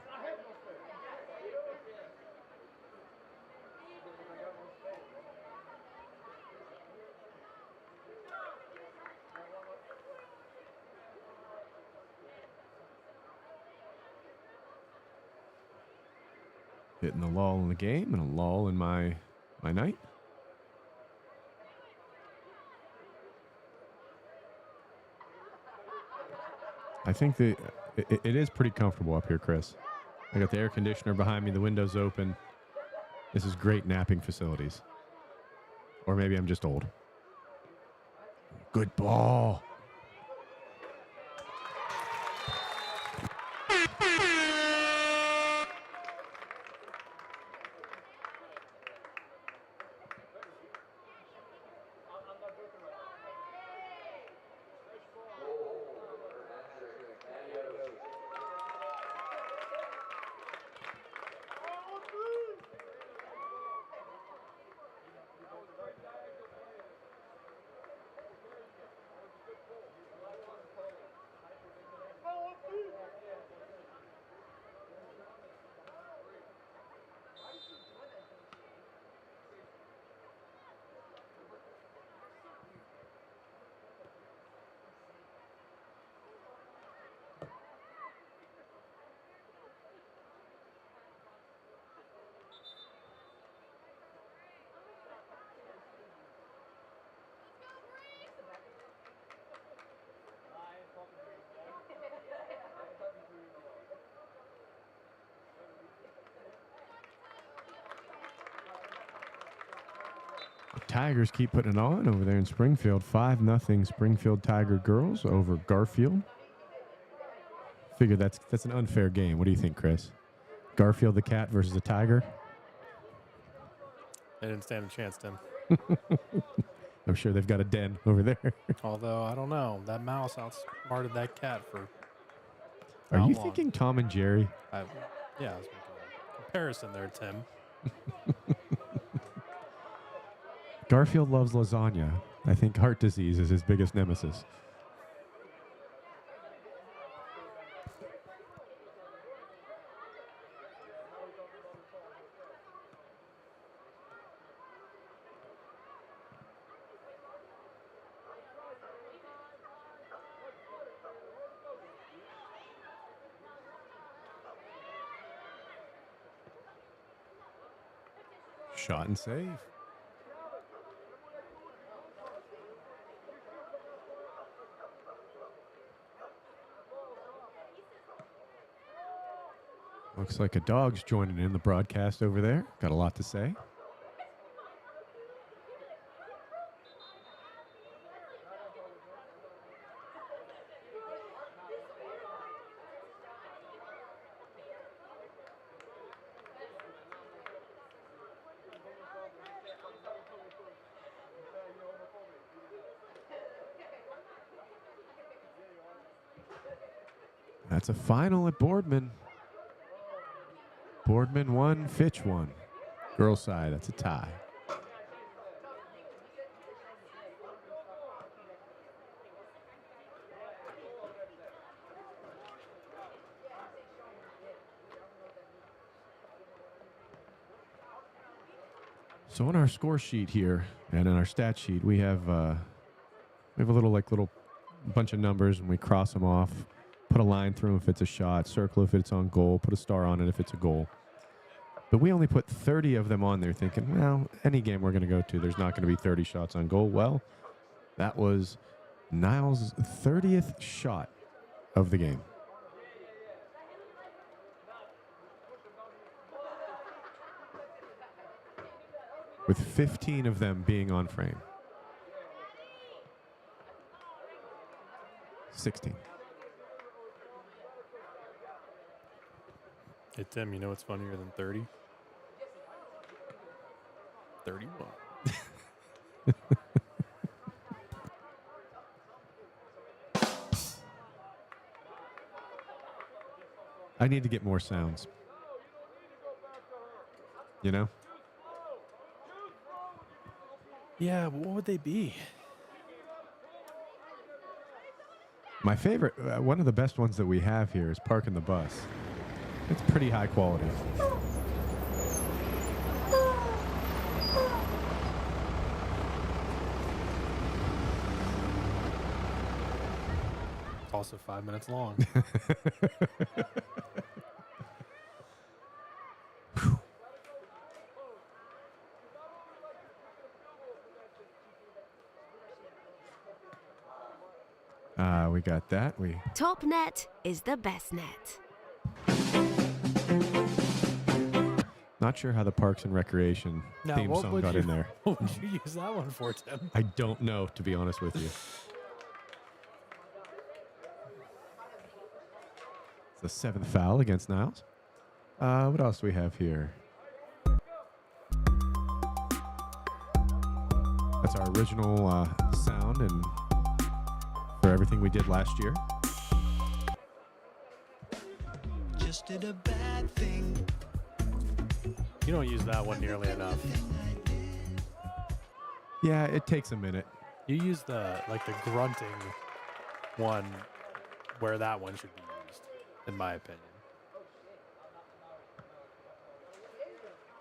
Hitting the lull in the game and a lull in my night. I think it is pretty comfortable up here, Chris. I got the air conditioner behind me, the windows open. This is great napping facilities. Or maybe I'm just old. Good ball. Tigers keep putting it on over there in Springfield. 5-0 Springfield Tiger girls over Garfield. Figure that's an unfair game. What do you think, Chris? Garfield the cat versus the tiger? They didn't stand a chance, Tim. I'm sure they've got a den over there. Although, I don't know. That mouse outsmarted that cat for Are how you long? thinking Tom and Jerry? Yeah, I was making a comparison there, Tim. Garfield loves lasagna. I think heart disease is his biggest nemesis. Shot and save. Looks like a dog's joining in the broadcast over there. Got a lot to say. That's a final at Boardman. Boardman 1, Fitch 1. Girls side, that's a tie. So on our score sheet here and in our stat sheet, we have a little bunch of numbers, and we cross them off. Put a line through them if it's a shot, circle if it's on goal, put a star on it if it's a goal. But we only put 30 of them on there thinking, well, any game we're going to go to, there's not going to be 30 shots on goal. Well, that was Niles' 30th shot of the game. With 15 of them being on frame. 16. Hey, Tim, you know what's funnier than 30? 31. I need to get more sounds. You know? Yeah, what would they be? My favorite, one of the best ones that we have here is parking the bus. It's pretty high quality. It's also 5 minutes long. We got that. Top net is the best net. Not sure how the Parks and Recreation Now, theme what song would got you- in there. What would you use that one for, Tim? I don't know, to be honest with you. It's the 7th foul against Niles. What else do we have here? That's our original sound and for everything we did last year. Just did a bad thing. You don't use that one nearly enough. Yeah, it takes a minute. You use the grunting one where that one should be used, in my opinion.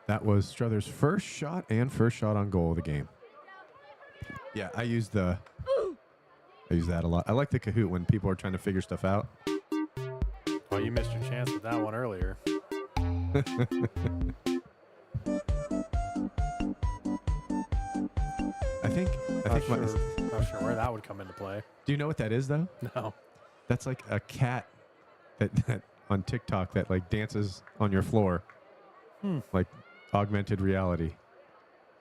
That was Struthers' first shot and first shot on goal of the game. Yeah, I use that a lot. I like the Kahoot when people are trying to figure stuff out. Well, you missed your chance with that one earlier. I think Not sure where that would come into play. Do you know what that is though? No. That's like a cat that on TikTok that like dances on your floor. Like augmented reality.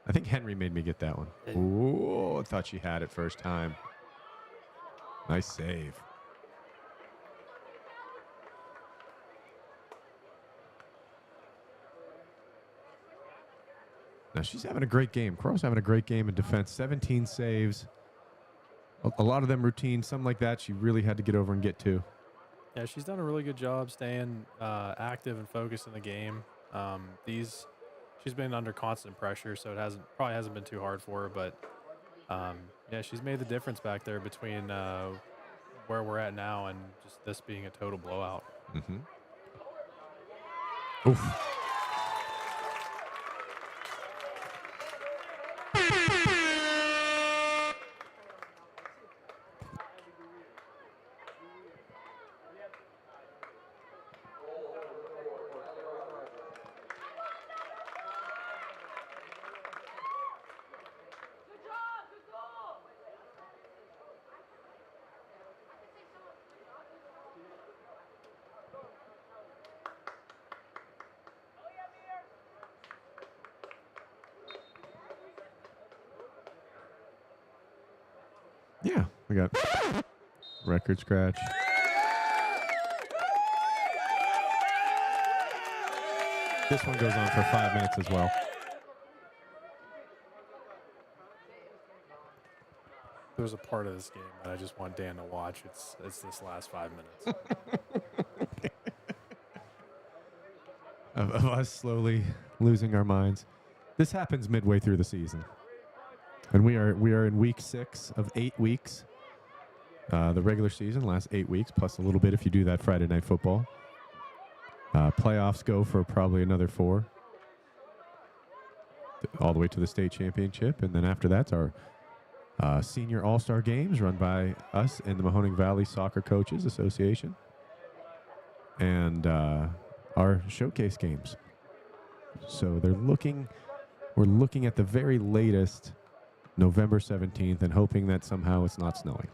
I think Henry made me get that one. Ooh, I thought she had it first time. Nice save. Now she's having a great game. Crow's having a great game in defense. 17 saves. A lot of them routine. Some like that she really had to get over and get to. Yeah, she's done a really good job staying active and focused in the game. She's been under constant pressure, so it probably hasn't been too hard for her. But yeah, she's made the difference back there between where we're at now and just this being a total blowout. Mm-hmm. Oof. Yeah, we got record scratch. This one goes on for 5 minutes as well. There's a part of this game that I just want Dan to watch. It's this last 5 minutes. of us slowly losing our minds. This happens midway through the season. And we are in week 6 of 8 weeks. The regular season lasts 8 weeks, plus a little bit if you do that Friday night football. Playoffs go for probably another 4. All the way to the state championship. And then after that's our senior all-star games run by us and the Mahoning Valley Soccer Coaches Association. And our showcase games. So we're looking at the very latest November 17th and hoping that somehow it's not snowing.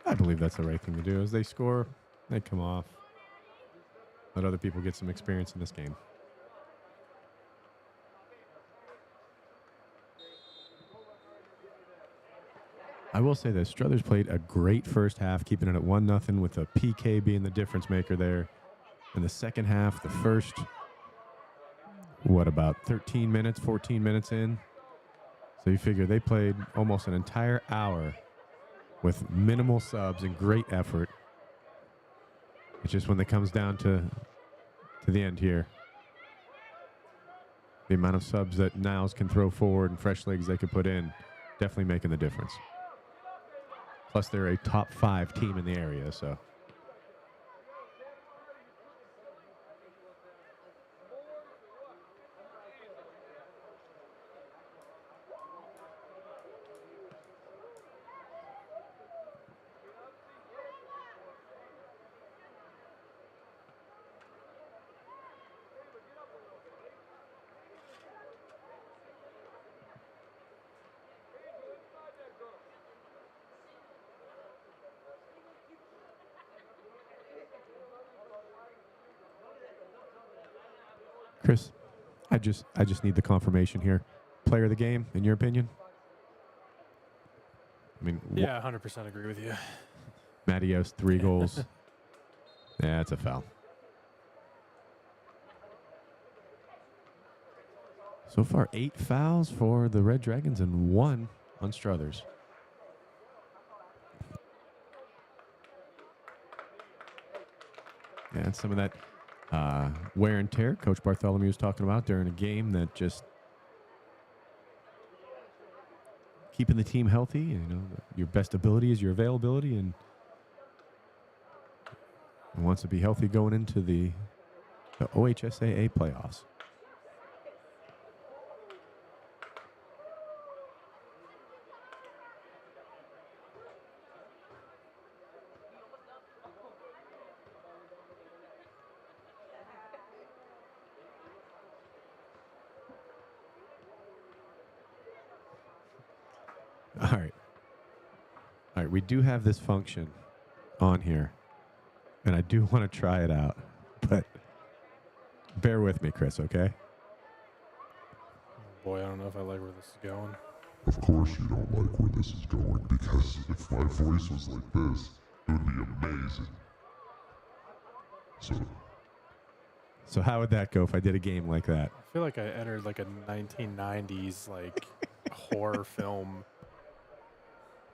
I believe that's the right thing to do. As they score, they come off. Let other people get some experience in this game. I will say this. Struthers played a great first half, keeping it at 1-0 with a PK being the difference maker there. In the second half, the first, about 13 minutes, 14 minutes in. So you figure they played almost an entire hour with minimal subs and great effort. It's just when it comes down to the end here, the amount of subs that Niles can throw forward and fresh legs they could put in, definitely making the difference. Plus, they're a top 5 team in the area, so. Chris, I just need the confirmation here. Player of the game, in your opinion? I mean, Yeah, 100% agree with you. Mattios, 3 goals. Yeah, it's a foul. So far, 8 fouls for the Red Dragons and 1 on Struthers. Yeah, and some of that wear and tear Coach Bartholomew was talking about during a game, that just keeping the team healthy. You know, your best ability is your availability, and wants to be healthy going into the OHSAA playoffs. All right, we do have this function on here, and I do want to try it out, but bear with me, Chris, okay? Boy, I don't know if I like where this is going. Of course you don't like where this is going, because if my voice was like this, it would be amazing. So how would that go if I did a game like that? I feel like I entered like a 1990s like horror film.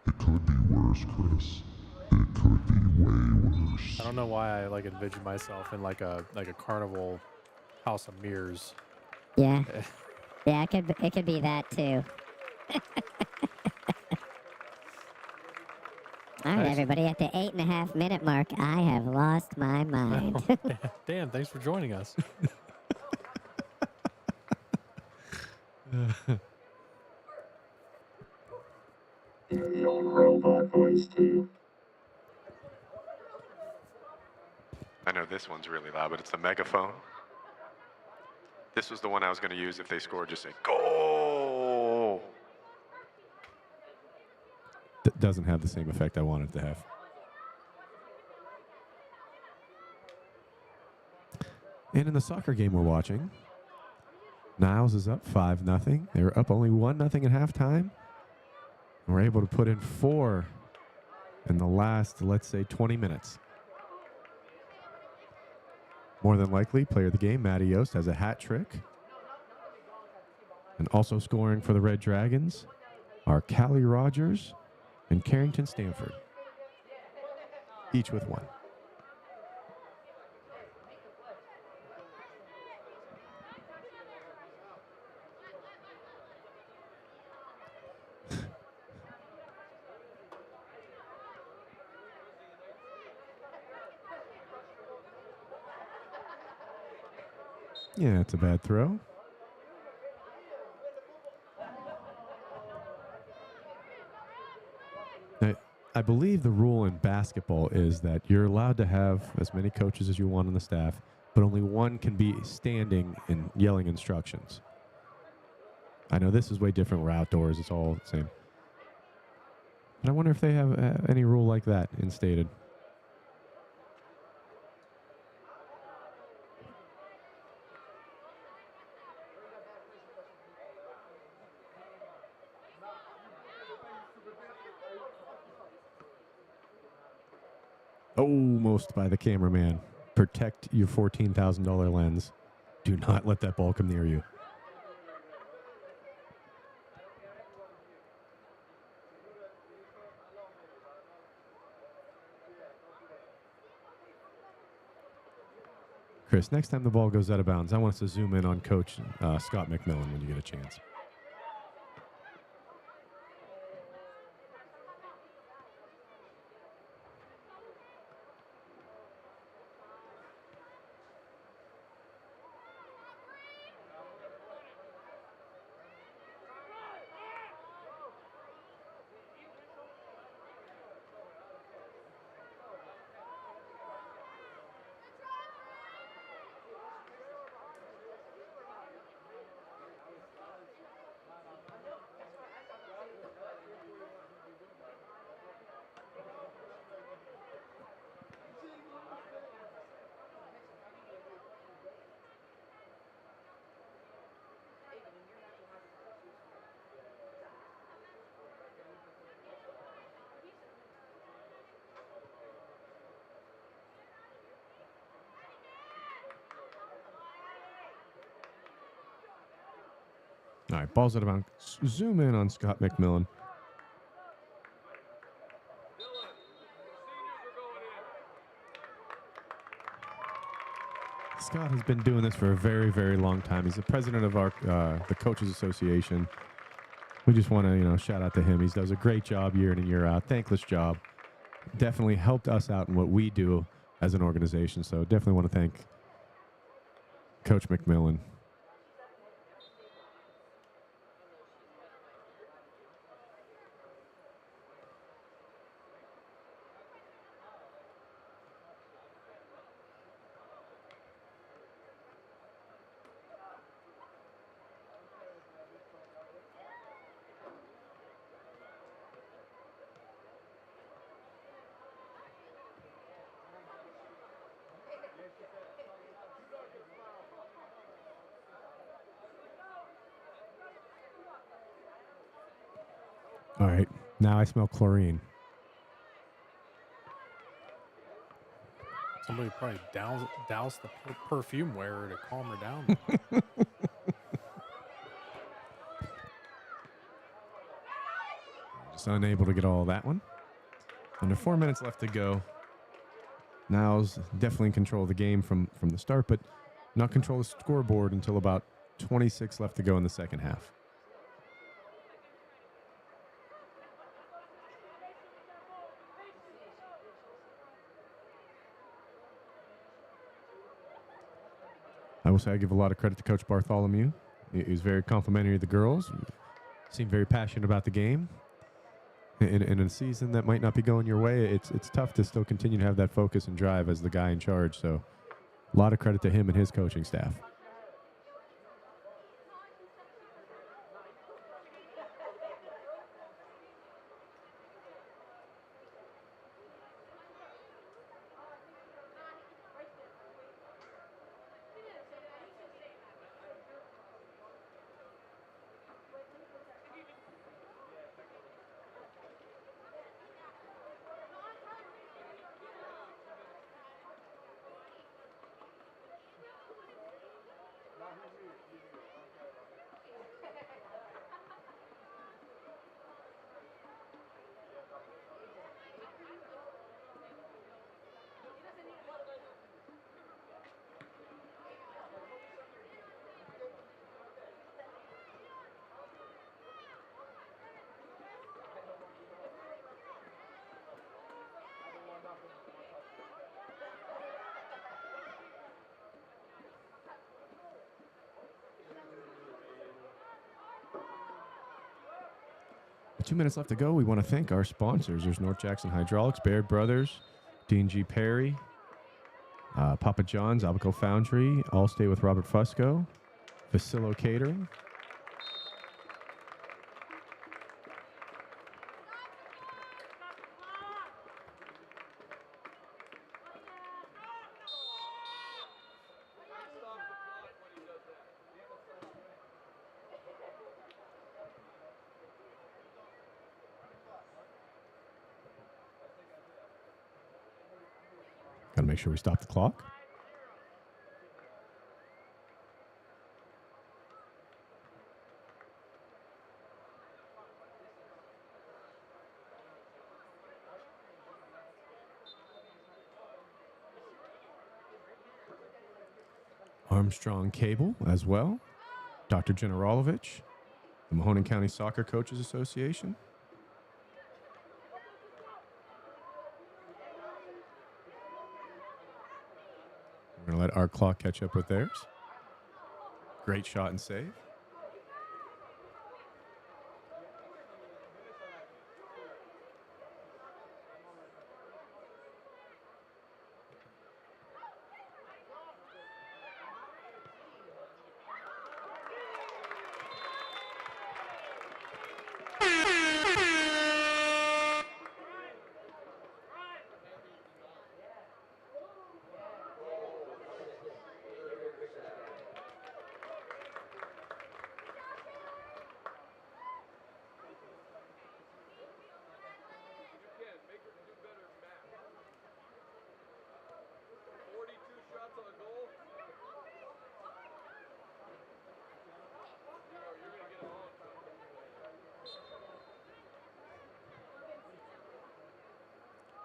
It could be worse, Chris. It could be way worse. I don't know why I like envision myself in like a carnival House of Mirrors. Yeah. Yeah, it could be that too. All right, everybody, at the 8.5 minute mark, I have lost my mind. Damn, thanks for joining us. Robot voice too. I know this one's really loud, but it's the megaphone. This was the one I was going to use if they scored. Just say, goal! That doesn't have the same effect I wanted it to have. And in the soccer game we're watching, Niles is up 5-0. They were up only 1-0 at halftime. And we're able to put in 4 in the last, let's say, 20 minutes. More than likely, player of the game, Matty Yost, has a hat trick. And also scoring for the Red Dragons are Callie Rogers and Carrington Stanford, each with 1. Yeah, it's a bad throw. Now, I believe the rule in basketball is that you're allowed to have as many coaches as you want on the staff, but only one can be standing and yelling instructions. I know this is way different. We're outdoors. It's all the same. But I wonder if they have any rule like that instated. Almost by the cameraman. Protect your $14,000 lens. Do not let that ball come near you. Chris, next time the ball goes out of bounds, I want us to zoom in on Coach Scott McMillan when you get a chance. All right, ball's out of bounds. Zoom in on Scott McMillan. Scott has been doing this for a very, very long time. He's the president of our the Coaches Association. We just want to, shout out to him. He does a great job year in and year out. Thankless job. Definitely helped us out in what we do as an organization. So definitely want to thank Coach McMillan. All right, now I smell chlorine. Somebody probably doused the perfume wearer to calm her down. Just unable to get all of that one. Under 4 minutes left to go. Niles definitely in control of the game from the start, but not control the scoreboard until about 26 left to go in the second half. I will say I give a lot of credit to Coach Bartholomew. He was very complimentary of the girls. Seemed very passionate about the game. In a season that might not be going your way, it's tough to still continue to have that focus and drive as the guy in charge. So a lot of credit to him and his coaching staff. With 2 minutes left to go, we want to thank our sponsors. There's North Jackson Hydraulics, Baird Brothers, D&G Perry, Papa John's, Abaco Foundry, Allstate with Robert Fusco, Facilo Catering. Got to make sure we stop the clock. Armstrong Cable as well. Dr. Generalovic, the Mahoning County Soccer Coaches Association. We're going to let our clock catch up with theirs. Great shot and save.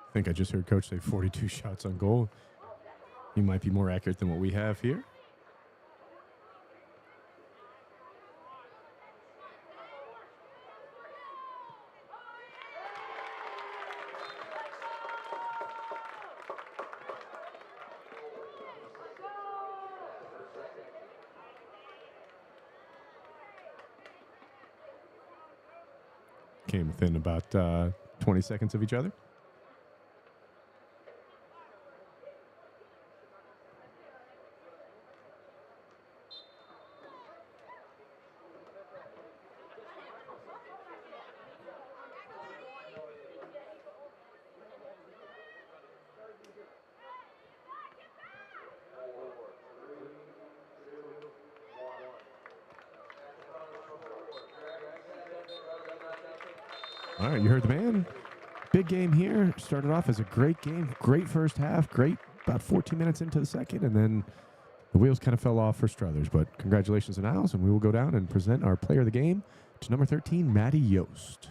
I think I just heard Coach say 42 shots on goal. He might be more accurate than what we have here. Came within about 20 seconds of each other. All right, you heard the man. Big game here. Started off as a great game. Great first half. Great about 14 minutes into the second. And then the wheels kind of fell off for Struthers. But congratulations to Niles. And we will go down and present our player of the game to number 13, Maddie Yost.